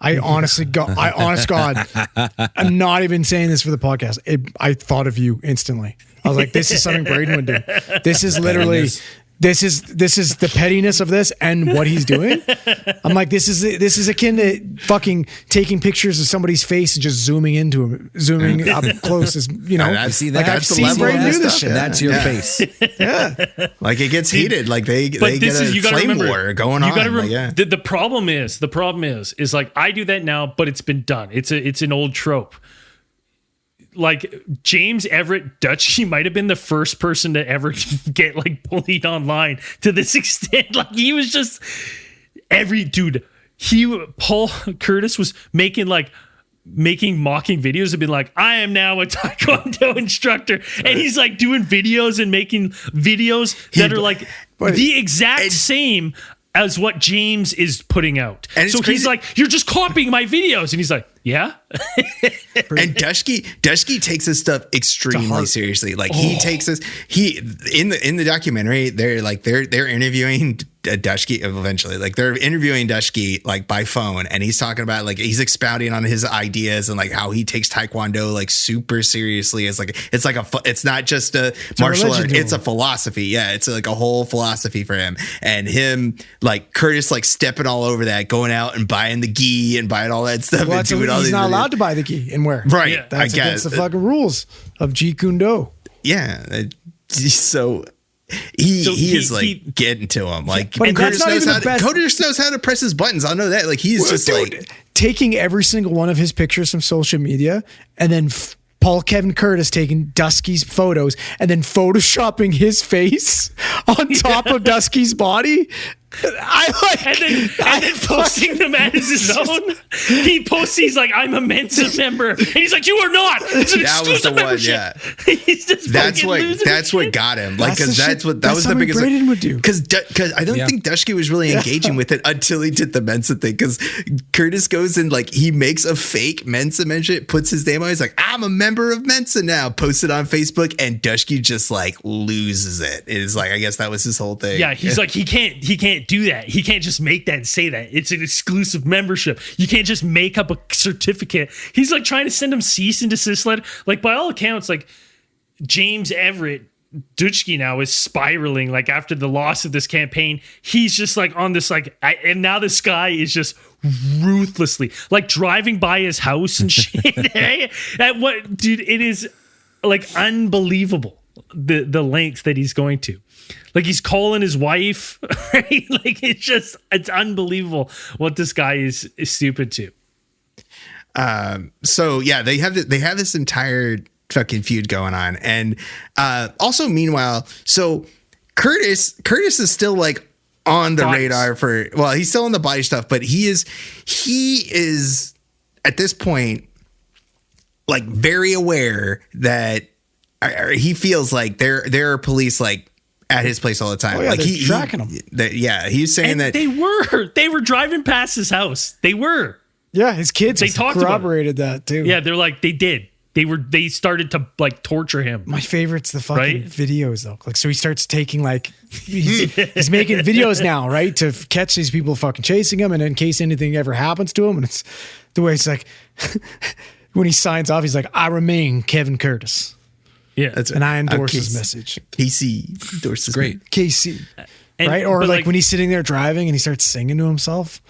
Honest God, I'm not even saying this for the podcast. I thought of you instantly. I was like, this is something Braden would do. This is literally, this is the pettiness of this and what he's doing. I'm like, this is akin to fucking taking pictures of somebody's face and just zooming up close as, you know. That's the level Braden do this shit. That's your face. Yeah. Like it gets heated. Like they get a flame war going on. The problem is like I do that now, but it's been done. It's an old trope. Like James Everett Dutchy might have been the first person to ever get like bullied online to this extent. Like he was just Paul Curtis was making mocking videos and being like, I am now a Taekwondo instructor. And he's like doing videos and making videos that are like the exact same as what James is putting out. And so he's like, you're just copying my videos. And he's like, yeah. And Dusky takes this stuff extremely seriously. Like he takes this, in the documentary, they're interviewing Dusky eventually. Like they're interviewing Dusky like by phone, and he's talking about like he's expounding on his ideas and like how he takes Taekwondo like super seriously. It's not just a martial art, it's a philosophy. Yeah, it's like a whole philosophy for him. And him like Curtis like stepping all over that, going out and buying the gi and buying all that stuff and doing all he's not allowed to buy the gi and wear. Right. Yeah. That's against the fucking rules of Jeet Kune Do. Yeah. So he is like getting to him. Like Curtis knows how to press his buttons. I know that. Like he's like taking every single one of his pictures from social media and then Paul Kevin Curtis taking Dusky's photos and then photoshopping his face on top of Dusky's body. And then posting them as his own. He posts, he's like, I'm a Mensa member. And he's like, you are not. It's an exclusive membership. Yeah. He's just that's what got him. Like, because that was the biggest. Braden would do. Because I don't think Dusky was really engaging with it until he did the Mensa thing. Because Curtis goes and like he makes a fake Mensa membership, puts his name on. He's like, I'm a member of Mensa now. Posts it on Facebook, and Dusky just like loses it. It is like, I guess that was his whole thing. Yeah, he's like, he can't do that. He can't just make that and say that. It's an exclusive membership. You can't just make up a certificate. He's like trying to send him cease and desist letter. Like by all accounts, like James Everett Dutchke now is spiraling. Like after the loss of this campaign, he's just like on this like, and now this guy is just ruthlessly like driving by his house and shit. At what, dude? It is like unbelievable the lengths that he's going to. Like he's calling his wife, right? Like it's unbelievable what this guy is stupid to. So yeah, they have this entire fucking feud going on, and also meanwhile, so Curtis is still like on the radar for. Well, he's still on the body stuff, but he is at this point like very aware that he feels like there are police like at his place all the time. Oh, yeah, like he's tracking him. He's saying that they were driving past his house. They were. Yeah, his kids talked corroborated that too. Yeah, they're like they did. They started to like torture him. My favorite's the fucking videos though. Like so he starts taking like he's making videos now, right? To catch these people fucking chasing him, and in case anything ever happens to him, and it's the way it's like when he signs off, he's like, I remain Kevin Curtis. Yeah, and I endorse his message. KC endorses great. KC, right? Or like when he's sitting there driving and he starts singing to himself,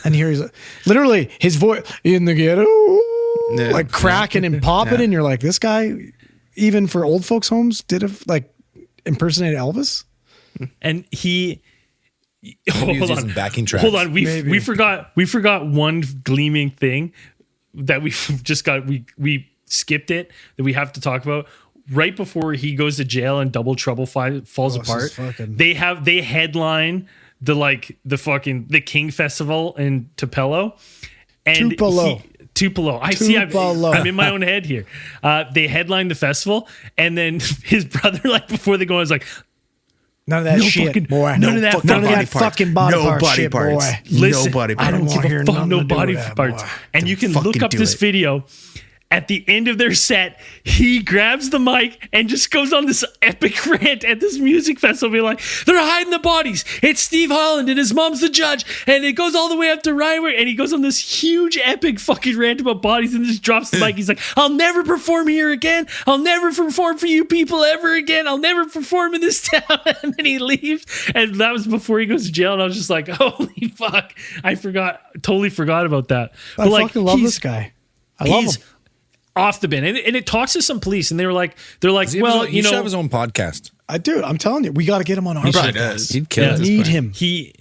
and he's literally his voice in the ghetto, like cracking and popping, and you're like, this guy, even for old folks' homes, did have like impersonated Elvis, and he. Hold on, backing tracks. Hold on, we forgot one gleaming thing that we just got. We skipped it that we have to talk about. Right before he goes to jail and Double Trouble falls apart, they headline the King Festival in Tupelo, and Tupelo. I'm in my own head here. They headline the festival, and then his brother, like before they go, is like, none of that shit, boy. None of that fucking body parts, shit, boy. Listen, no body parts. I don't give a fuck. No body parts. And you can look up this video. At the end of their set, he grabs the mic and just goes on this epic rant at this music festival, being like, they're hiding the bodies. It's Steve Holland and his mom's the judge. And it goes all the way up to rivalry. And he goes on this huge epic fucking rant about bodies and just drops the mic. He's like, I'll never perform here again. I'll never perform for you people ever again. I'll never perform in this town. And then he leaves. And that was before he goes to jail. And I was just like, holy fuck. Totally forgot about that. I fucking love this guy. I love him. Off the bin, and it talks to some police, and they're like, well, he should have his own podcast. I do. I'm telling you, we got to get him on our podcast. He'd kill it. Need him. He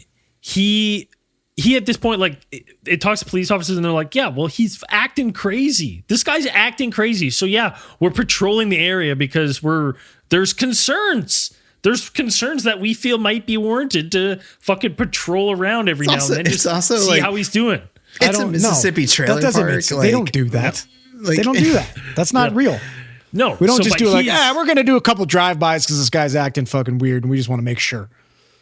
at this point, like, it talks to police officers, and they're like, yeah, well, he's acting crazy. This guy's acting crazy. So yeah, we're patrolling the area because there's concerns. There's concerns that we feel might be warranted to fucking patrol around every now and then. It's also see like how he's doing. It's a Mississippi trailer that doesn't park. make sense. They don't do that. They don't do that. That's not real. No, we don't just do like, we're going to do a couple drive-bys because this guy's acting fucking weird and we just want to make sure.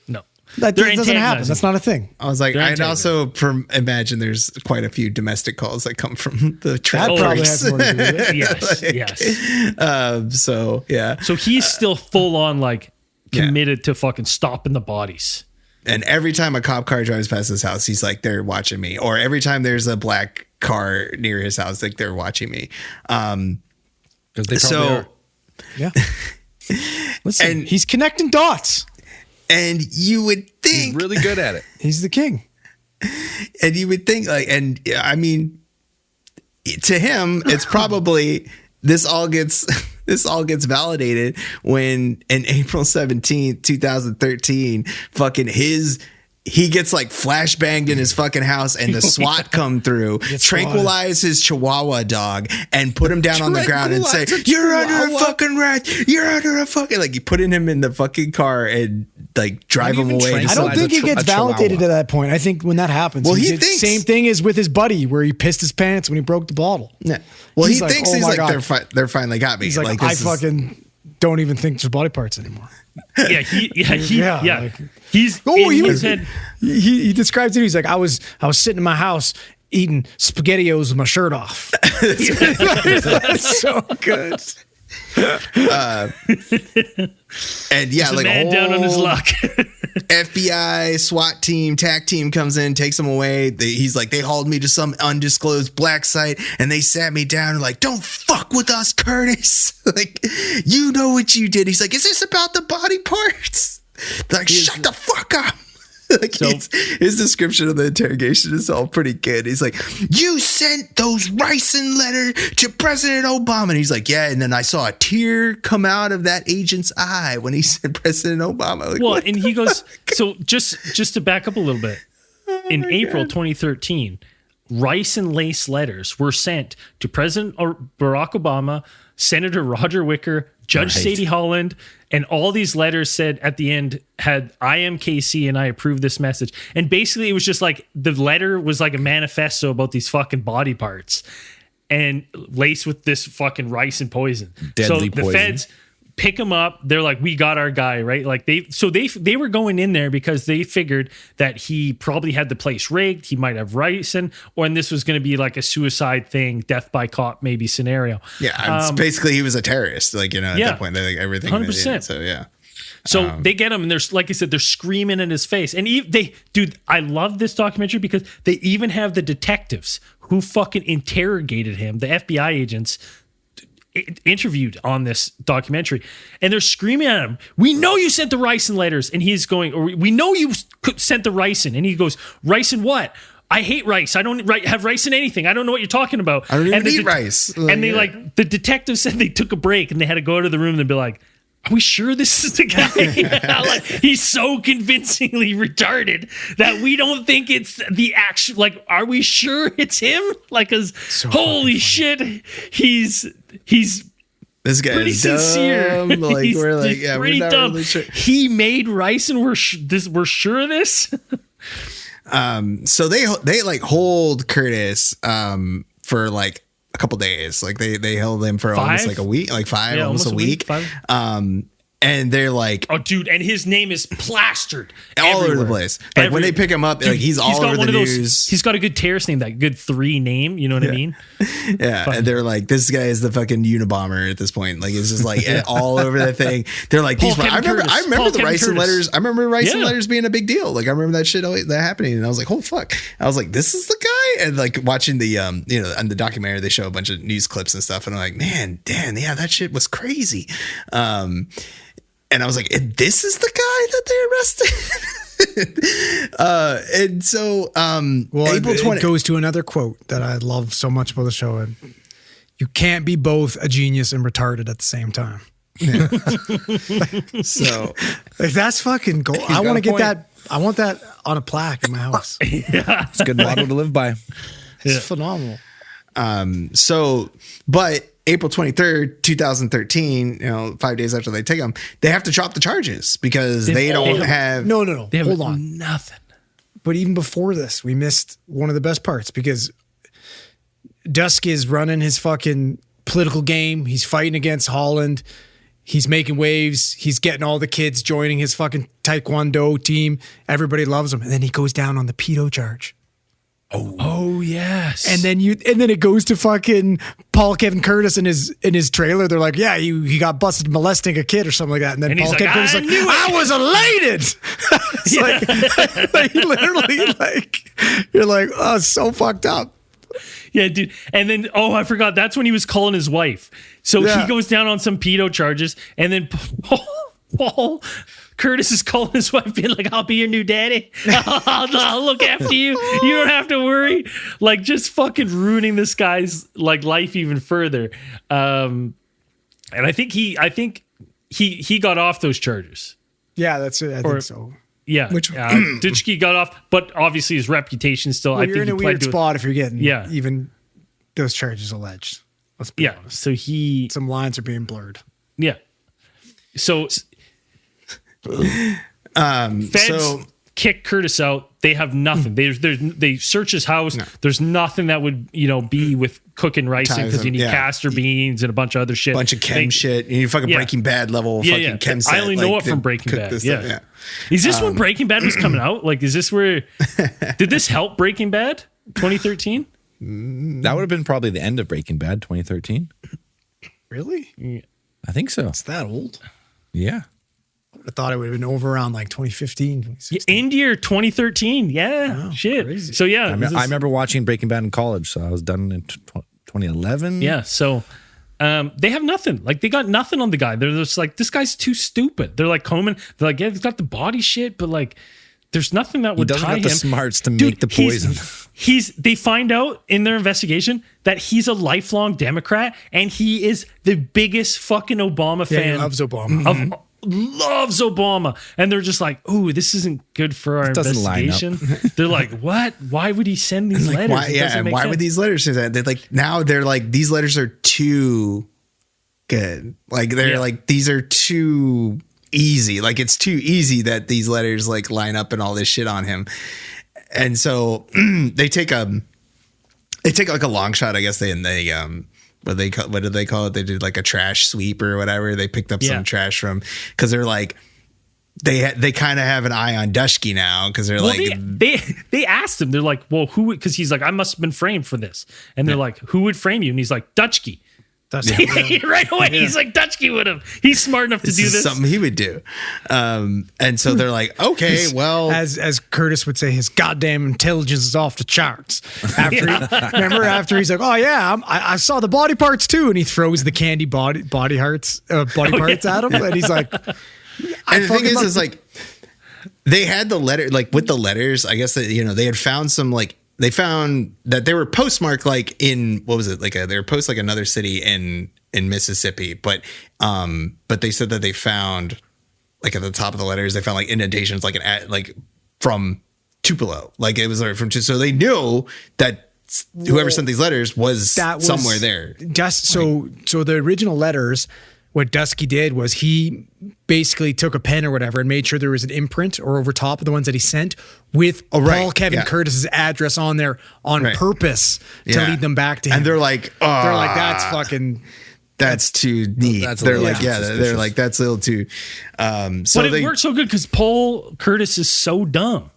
No. That doesn't happen. That's not a thing. I was like, I'd also imagine there's quite a few domestic calls that come from the trailer. That probably has more to do with it. Yes. So, yeah. So he's still full on, like, committed to fucking stopping the bodies. And every time a cop car drives past his house, he's like, they're watching me. Or every time there's a black car near his house, like, they're watching me. Because they probably are. Yeah. Listen, he's connecting dots. And you would think he's really good at it. He's the king. And you would think, like, and I mean, to him, it's probably this all gets validated when in April 17th, 2013, fucking he gets like flashbanged in his fucking house and the SWAT come through, tranquilize his Chihuahua dog and put him down on the ground and say, you're under a fucking arrest. You're under a fucking, like, you putting him in the fucking car and like drive him away. I don't think he gets validated at that point. I think when that happens, well, he thinks same thing as with his buddy where he pissed his pants when he broke the bottle. Yeah. Well, he like, thinks oh he's my like, God. they're finally got me. He's like I fucking don't even think there's body parts anymore. He describes it. He's like, I was sitting in my house eating SpaghettiOs with my shirt off. That's so good. And yeah, like man down on his luck. FBI SWAT team, TAC team comes in, takes him away. He's like, they hauled me to some undisclosed black site and they sat me down and like, don't fuck with us, Curtis. Like, you know what you did. He's like, is this about the body parts? They're like, shut the fuck up. Like, his description of the interrogation is all pretty good. He's like, you sent those ricin letters to President Obama. And he's like, yeah. And then I saw a tear come out of that agent's eye when he said President Obama. Like, well, and he goes, so just to back up a little bit, in April 2013, rice and lace letters were sent to President Barack Obama, Senator Roger Wicker, Judge Sadie Holland, and all these letters said at the end had, I am KC and I approve this message. And basically it was just like, the letter was like a manifesto about these fucking body parts and laced with this fucking rice and poison. Deadly poison. The feds pick him up. They're like, we got our guy, right? Like they were going in there because they figured that he probably had the place rigged. He might have ricin, and this was going to be like a suicide thing, death by cop maybe scenario. Yeah, basically he was a terrorist. Like, you know, at that point, they like everything. 100%. So yeah. So they get him, and there's, like I said, they're screaming in his face. And dude, I love this documentary because they even have the detectives who fucking interrogated him, the FBI agents interviewed on this documentary, and they're screaming at him, we know you sent the ricin letters. And he's going, or we know you sent the ricin. And he goes, ricin what? I hate rice. I don't have rice in anything. I don't know what you're talking about. I don't even eat rice. And they the detective said they took a break and they had to go to the room and be like, are we sure this is the guy? Like, he's so convincingly retarded that we don't think it's the actual, like, are we sure it's him? Like, cause holy shit, he's this guy pretty is sincere. dumb. Like, we're like, yeah, pretty we're not dumb. really sure. He made rice and we're sure of this. So they like hold Curtis for like a couple days. Like they held him for almost like a week, like almost a week. and they're like Oh, dude, and his name is plastered all over the everywhere. place. Like when they pick him up, Dude, like he's all over the news. He's got a good terrorist name, that good 3 name. You know what I mean? Yeah, and they're like, this guy is the fucking Unabomber at this point. Like it's just like all over the thing. They're like, Paul these. I Kevin remember Curtis. the rice and letters. I remember rice and Yeah. letters being a big deal. Like I remember that shit that happening, and I was like, oh fuck. I was like, this is the guy. And like watching the on the documentary, they show a bunch of news clips and stuff, and I'm like, man, damn, yeah, that shit was crazy. And I was like, this is the guy that they arrested. And so, April 20. It goes to another quote that I love so much about the show. And you can't be both a genius and retarded at the same time. So Like, that's fucking gold. I got want a to get point. that. I want that on a plaque in my house. It's a good motto to live by. It's phenomenal. But April 23rd, 2013, 5 days after they take him, they have to drop the charges because they don't have. No. They have Hold on. nothing. But even before this, we missed one of the best parts because Dusk is running his fucking political game. He's fighting against Holland. He's making waves. He's getting all the kids joining his fucking taekwondo team. Everybody loves him. And then he goes down on the pedo charge. Oh yes. And then it goes to fucking Paul Kevin Curtis in his trailer. They're like, yeah, he got busted molesting a kid or something like that. And then And he's Paul like, Kevin Curtis "I is knew it." like, I was elated. It's like literally like you're like, oh, so fucked up. Yeah, dude. And then, I forgot. That's when he was calling his wife. So Yeah. he goes down on some pedo charges, and then Paul Curtis is calling his wife, being like, "I'll be your new daddy. I'll look after you. You don't have to worry." Like, just fucking ruining this guy's like life even further. And I think he got off those charges. Yeah, that's it. I think so. Yeah, Which- Ditchke got off, but obviously his reputation still. Well, I you're think in he a pled weird to- spot if you're getting Yeah. even those charges alleged. Let's be Yeah, honest. so he. Some lines are being blurred. Yeah. So Feds So kick Curtis out. They have nothing. They search his house. There's nothing that would be with cooking rice Ties because you him, need yeah. castor beans and a bunch of other shit. bunch of chem shit. You need fucking Yeah. Breaking Bad level Yeah, fucking yeah. chem set. I only know it to from Breaking cook Bad. this Yeah. stuff. Is this when Breaking Bad was coming out? Like, is this where? Did this help Breaking Bad? 2013. That would have been probably the end of Breaking Bad, 2013. Really? I think so. It's that old? Yeah. I thought it would have been over around like 2015, 2016. End year 2013. Yeah. Shit. crazy. So yeah. I remember watching Breaking Bad in college, so I was done in 2011. Yeah, so they have nothing. Like, they got nothing on the guy. They're just like, this guy's too stupid. They're like Coleman. They're like, yeah, he's got the body shit, but like, there's nothing that would doesn't tie got the him. smarts to make the poison. They find out in their investigation that he's a lifelong Democrat, and he is the biggest fucking Obama Yeah, fan. he loves Obama. Loves Obama, and they're just like, "Ooh, this isn't good for our doesn't line up. investigation." They're like, "What? Why would he send these letters?" Why, It yeah, doesn't and make why sense. would these letters say that? They're like now they're like these letters are too good. Like they're Yeah. like these are too easy. Like it's too easy that these letters like line up and all this shit on him. And so they take like a long shot, I guess what did they call it? They did like a trash sweep or whatever. They picked up Yeah. some trash from because they're like they kind of have an eye on Dushki now because they're Well, like they asked him. They're like, "Well, who?" Because he's like, "I must have been framed for this," and they're like, "Who would frame you?" And he's like, "Dutchke." That's Right away, he's like, "Dutchke would have." He's smart enough to do is this. something he would do. And so they're like, okay, well, as Curtis would say, his goddamn intelligence is off the charts. After he's like, oh yeah, I saw the body parts too, and he throws the candy body parts at him, and he's like, and the thing is like they had the letter, like with the letters, I guess that, they had found some, like they found that they were postmarked like in, what was it? Like they were post like another city in Mississippi, but they said that they found like at the top of the letters, they found like indentations, like like from Tupelo, like it was from, so they knew that whoever sent these letters was somewhere there. So the original letters, what Dusky did was he basically took a pen or whatever and made sure there was an imprint or over top of the ones that he sent with Paul Kevin Curtis's address on there on purpose to lead them back to him. And they're like, that's fucking. that's too neat. That's a They're little like, yeah, they're suspicious. like, that's a little too. So But it works so good because Paul Curtis is so dumb.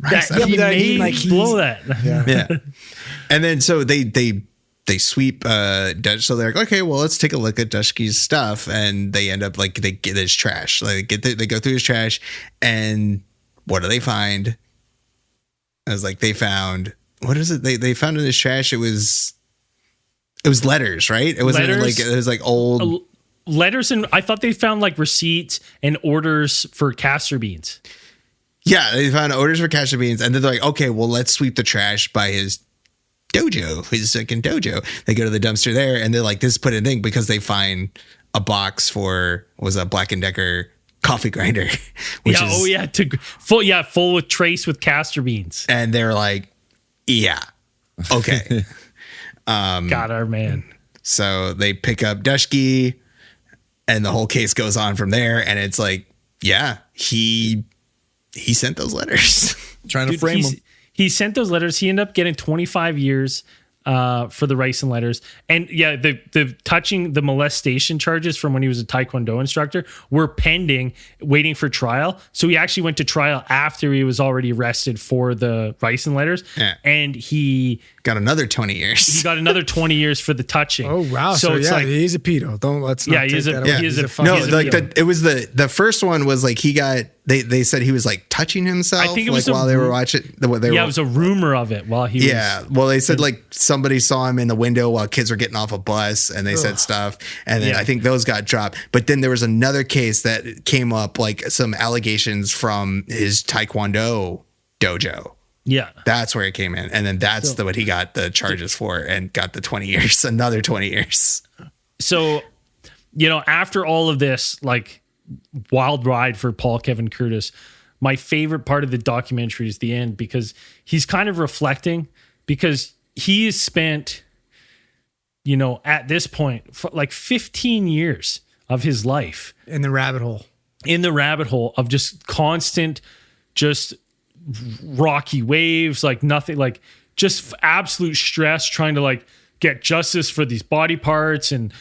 That Yeah, he but I mean, made like, blow that. yeah. And then so they sweep Dutch. So they're like, okay, well, let's take a look at Dutchke's stuff. And they end up like, they get his trash. Like they go through his trash, and what do they find? I was like, they found, what is it? They found in his trash. It was letters, right? It wasn't Letters? like, it was like old Letters, and I thought they found like receipts and orders for castor beans. Yeah, they found orders for castor beans, and then they're like, okay, well, let's sweep the trash by his dojo, his second dojo. They go to the dumpster there, and they're like, this is put in thing, because they find a box for, was a Black & Decker coffee grinder. Which is, full with trace with castor beans. And they're like, yeah, okay. Got our man. So they pick up Dutchke, and the whole case goes on from there, and it's like, yeah, he sent those letters. Trying to frame him. He sent those letters. He ended up getting 25 years for the rice and letters. And yeah, the touching the molestation charges from when he was a Taekwondo instructor were pending, waiting for trial. So he actually went to trial after he was already arrested for the rice and letters. Yeah. And he Got another 20 years. he got another 20 years for the touching. Oh wow! So, it's yeah, like, he's a pedo. Let's not Yeah, he take is a- that away. he is a fucking- No, He's a like pedo. it was the first one was like he got they said he was like touching himself. I think it like was a while they were watching. it was a rumor of it while he was. Yeah, well, they said like somebody saw him in the window while kids were getting off a bus, and they said stuff, and then Yeah. I think those got dropped. But then there was another case that came up, like some allegations from his Taekwondo dojo. Yeah. That's where it came in, and then that's what he got the charges for, and got the 20 years, another 20 years. So, after all of this, like wild ride for Paul Kevin Curtis, my favorite part of the documentary is the end, because he's kind of reflecting, because he has spent, at this point, for like 15 years of his life in the rabbit hole. in the rabbit hole of just constant, just rocky waves, like nothing, like just absolute stress, trying to like get justice for these body parts, and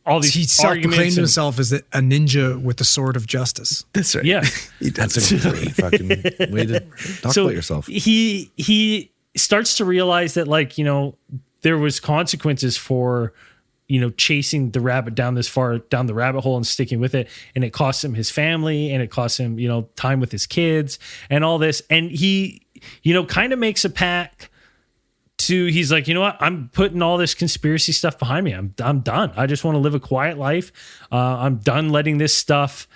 all these He self-proclaimed arguments. himself as a ninja with the sword of justice. That's right. Yeah. That's a great fucking way to talk about yourself. He starts to realize that, like, there was consequences for, chasing the rabbit down this far down the rabbit hole and sticking with it. And it cost him his family, and it cost him, time with his kids and all this. And he, kind of makes a pact he's like, you know what? I'm putting all this conspiracy stuff behind me. I'm done. I just want to live a quiet life. I'm done letting this stuff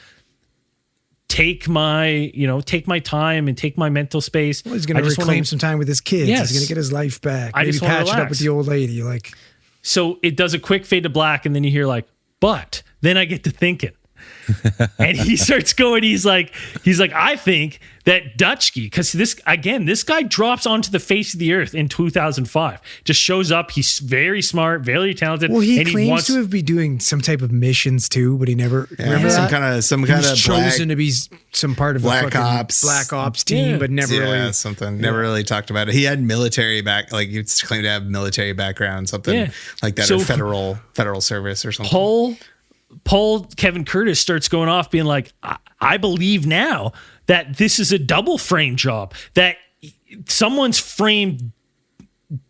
take my time and take my mental space. Well, he's going to reclaim some time with his kids. Yes. He's going to get his life back. I Maybe just wanna patch it up relax. with the old lady. Like, So it does a quick fade to black, and then you hear like, but then I get to thinking. And he starts going, he's like, I think that Dutchke, because this guy drops onto the face of the earth in 2005, just shows up. He's very smart, very talented. well, he and claims to have been doing some type of missions too, but he never remember some that? kind He of was chosen to be some part of Black a Ops. Black Ops team, Yeah. but never really. something. Never really talked about it. He had military like he claimed to have military background, something like that, So- or federal service or something. Paul Kevin Curtis starts going off being like, I believe now that this is a double frame job, that someone's framed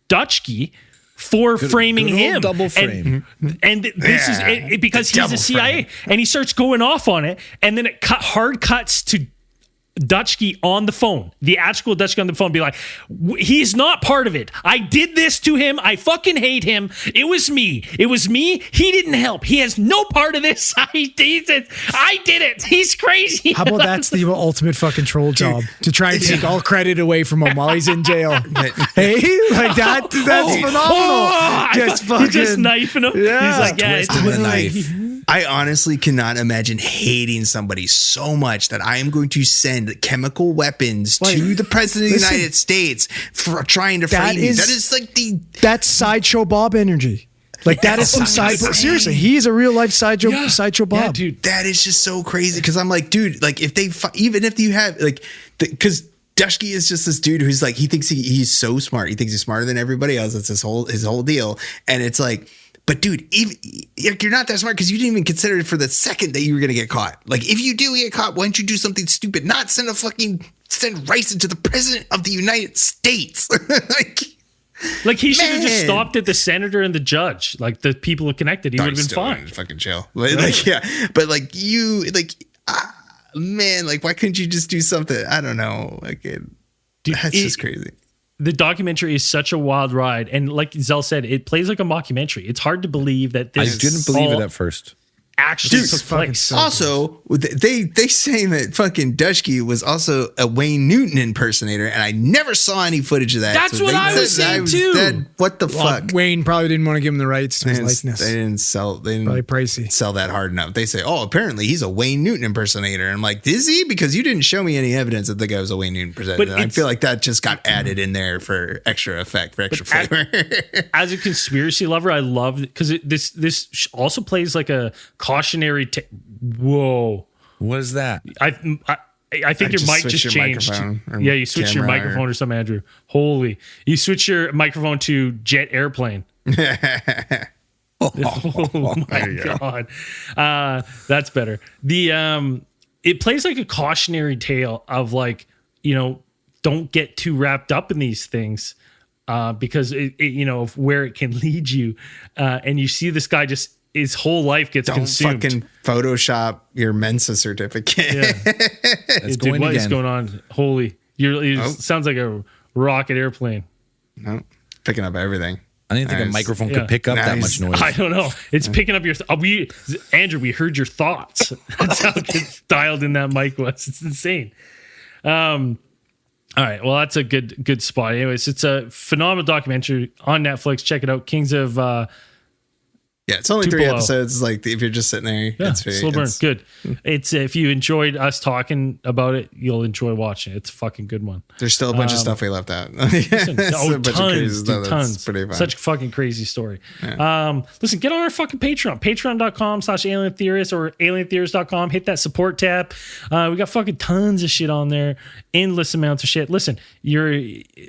Dutchke for framing good old him. double frame. And this is because he's double a CIA, and he starts going off on it. And then it hard cuts to Dutchke on the phone, the actual Dutchke on the phone, be like, he's not part of it. I did this to him. I fucking hate him. It was me. He didn't help. He has no part of this. I did it. He's crazy. How about that's the ultimate fucking troll job, to try and take all credit away from him while he's in jail. Hey, like that? That's phenomenal. He's just knifing him. Yeah. He's like, yeah, it's Twisting the knife. I honestly cannot imagine hating somebody so much that I am going to send chemical weapons to the president of the United States for trying to frame you. That is like that's sideshow Bob energy. Like that is some seriously. He's a real life sideshow Bob. Yeah, dude. that is just so crazy, because I'm like, dude, like if they even if you have like, because Dutchke is just this dude who's like, he thinks he's so smart. He thinks he's smarter than everybody else. That's his whole deal. And it's like, But dude, you're not that smart because you didn't even consider it for the second that you were going to get caught. Like, if you do get caught, why don't you do something stupid? Not send rice into the president of the United States. Like he should have just stopped at the senator and the judge, like the people who connected. He would have been fine. In fucking jail. Yeah. But like man, like why couldn't you just do something? I don't know. Like that's just crazy. The documentary is such a wild ride, and like Zell said, it plays like a mockumentary. It's hard to believe that this. I didn't believe it at first. Actually took place. Also, they saying that fucking Dushki was also a Wayne Newton impersonator, and I never saw any footage of that. That's what I was saying too. What the fuck? Wayne probably didn't want to give him the rights to his likeness. They didn't probably pricey. sell that hard enough. They say, oh, apparently he's a Wayne Newton impersonator. And I'm like, is he? Because you didn't show me any evidence that the guy was a Wayne Newton impersonator. I feel like that just got added in there for extra effect, for extra flavor. As a conspiracy lover, I love it because this also plays like a cautionary. Whoa! What is that? I think your mic just changed. Yeah, you switched your microphone or something, Andrew. Holy! You switch your microphone to jet airplane. Oh my god, that's better. It plays like a cautionary tale of like, don't get too wrapped up in these things because of where it can lead you. And you see this guy just. His whole life gets consumed. Don't fucking Photoshop your Mensa certificate. Yeah. What is going on? Holy. Sounds like a rocket airplane. No, picking up everything. I didn't think a microphone could pick up that much noise. I don't know. It's picking up your... Andrew, we heard your thoughts. That's how dialed in that mic was. It's insane. All right. Well, that's a good spot. Anyways, it's a phenomenal documentary on Netflix. Check it out. Kings of... Yeah, it's only Tupelo. 3 episodes. It's like if you're just sitting there, slow burn. Good. It's if you enjoyed us talking about it, you'll enjoy watching it. It's a fucking good one. There's still a bunch of stuff we left out. Tons. Pretty fun. Such a fucking crazy story. Yeah. Listen, get on our fucking Patreon. Patreon.com/Alien Theorists or alientheorists.com. Hit that support tab. We got fucking tons of shit on there. Endless amounts of shit. Listen, you're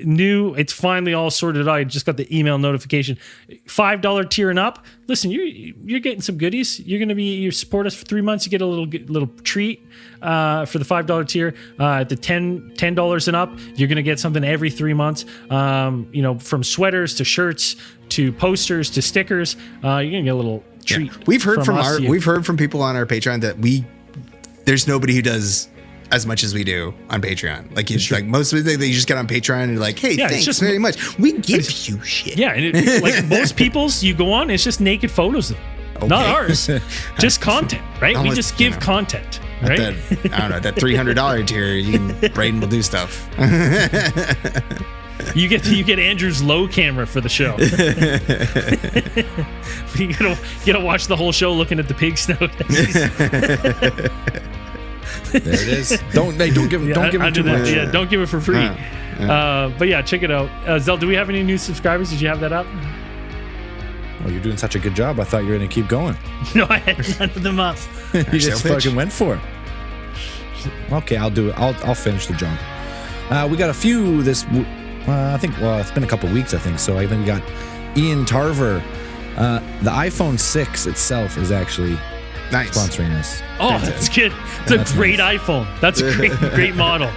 new. It's finally all sorted out. I just got the email notification. $5 tier and up. Listen, you're getting some goodies. You support us for 3 months. You get a little treat for the $5 tier. At the $10 and up, you're gonna get something every 3 months. From sweaters to shirts to posters to stickers. You're gonna get a little treat. Yeah. We've heard from people on our Patreon that there's nobody who does as much as we do on Patreon. Like most of it, they just get on Patreon and you're like, hey, thanks very much. We give you shit. Yeah, and like most people's, you go on, it's just naked photos of them. Okay. Not ours. Just content, right? We just give content, right? I don't know, that $300 tier, Braden will do stuff. You get Andrew's low camera for the show. You gotta watch the whole show looking at the pig snout. There it is. Don't give it too much. Yeah, don't give it for free. But yeah, check it out. Zell, do we have any new subscribers? Did you have that up? Well, you're doing such a good job. I thought you were going to keep going. No, I had none of them up. You just fucking went for it. Okay, I'll do it. I'll finish the job. We got a few this. I think. Well, it's been a couple weeks. I think so. I think we got Ian Tarver. The iPhone 6 itself is actually sponsoring us. Oh, that's good. It's a great iPhone. That's a great model.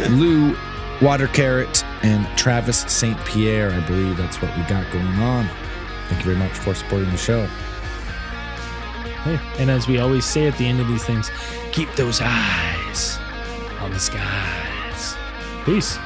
Lou Watercarrot and Travis St. Pierre, I believe that's what we got going on. Thank you very much for supporting the show. Hey, and as we always say at the end of these things, keep those eyes on the skies. Peace.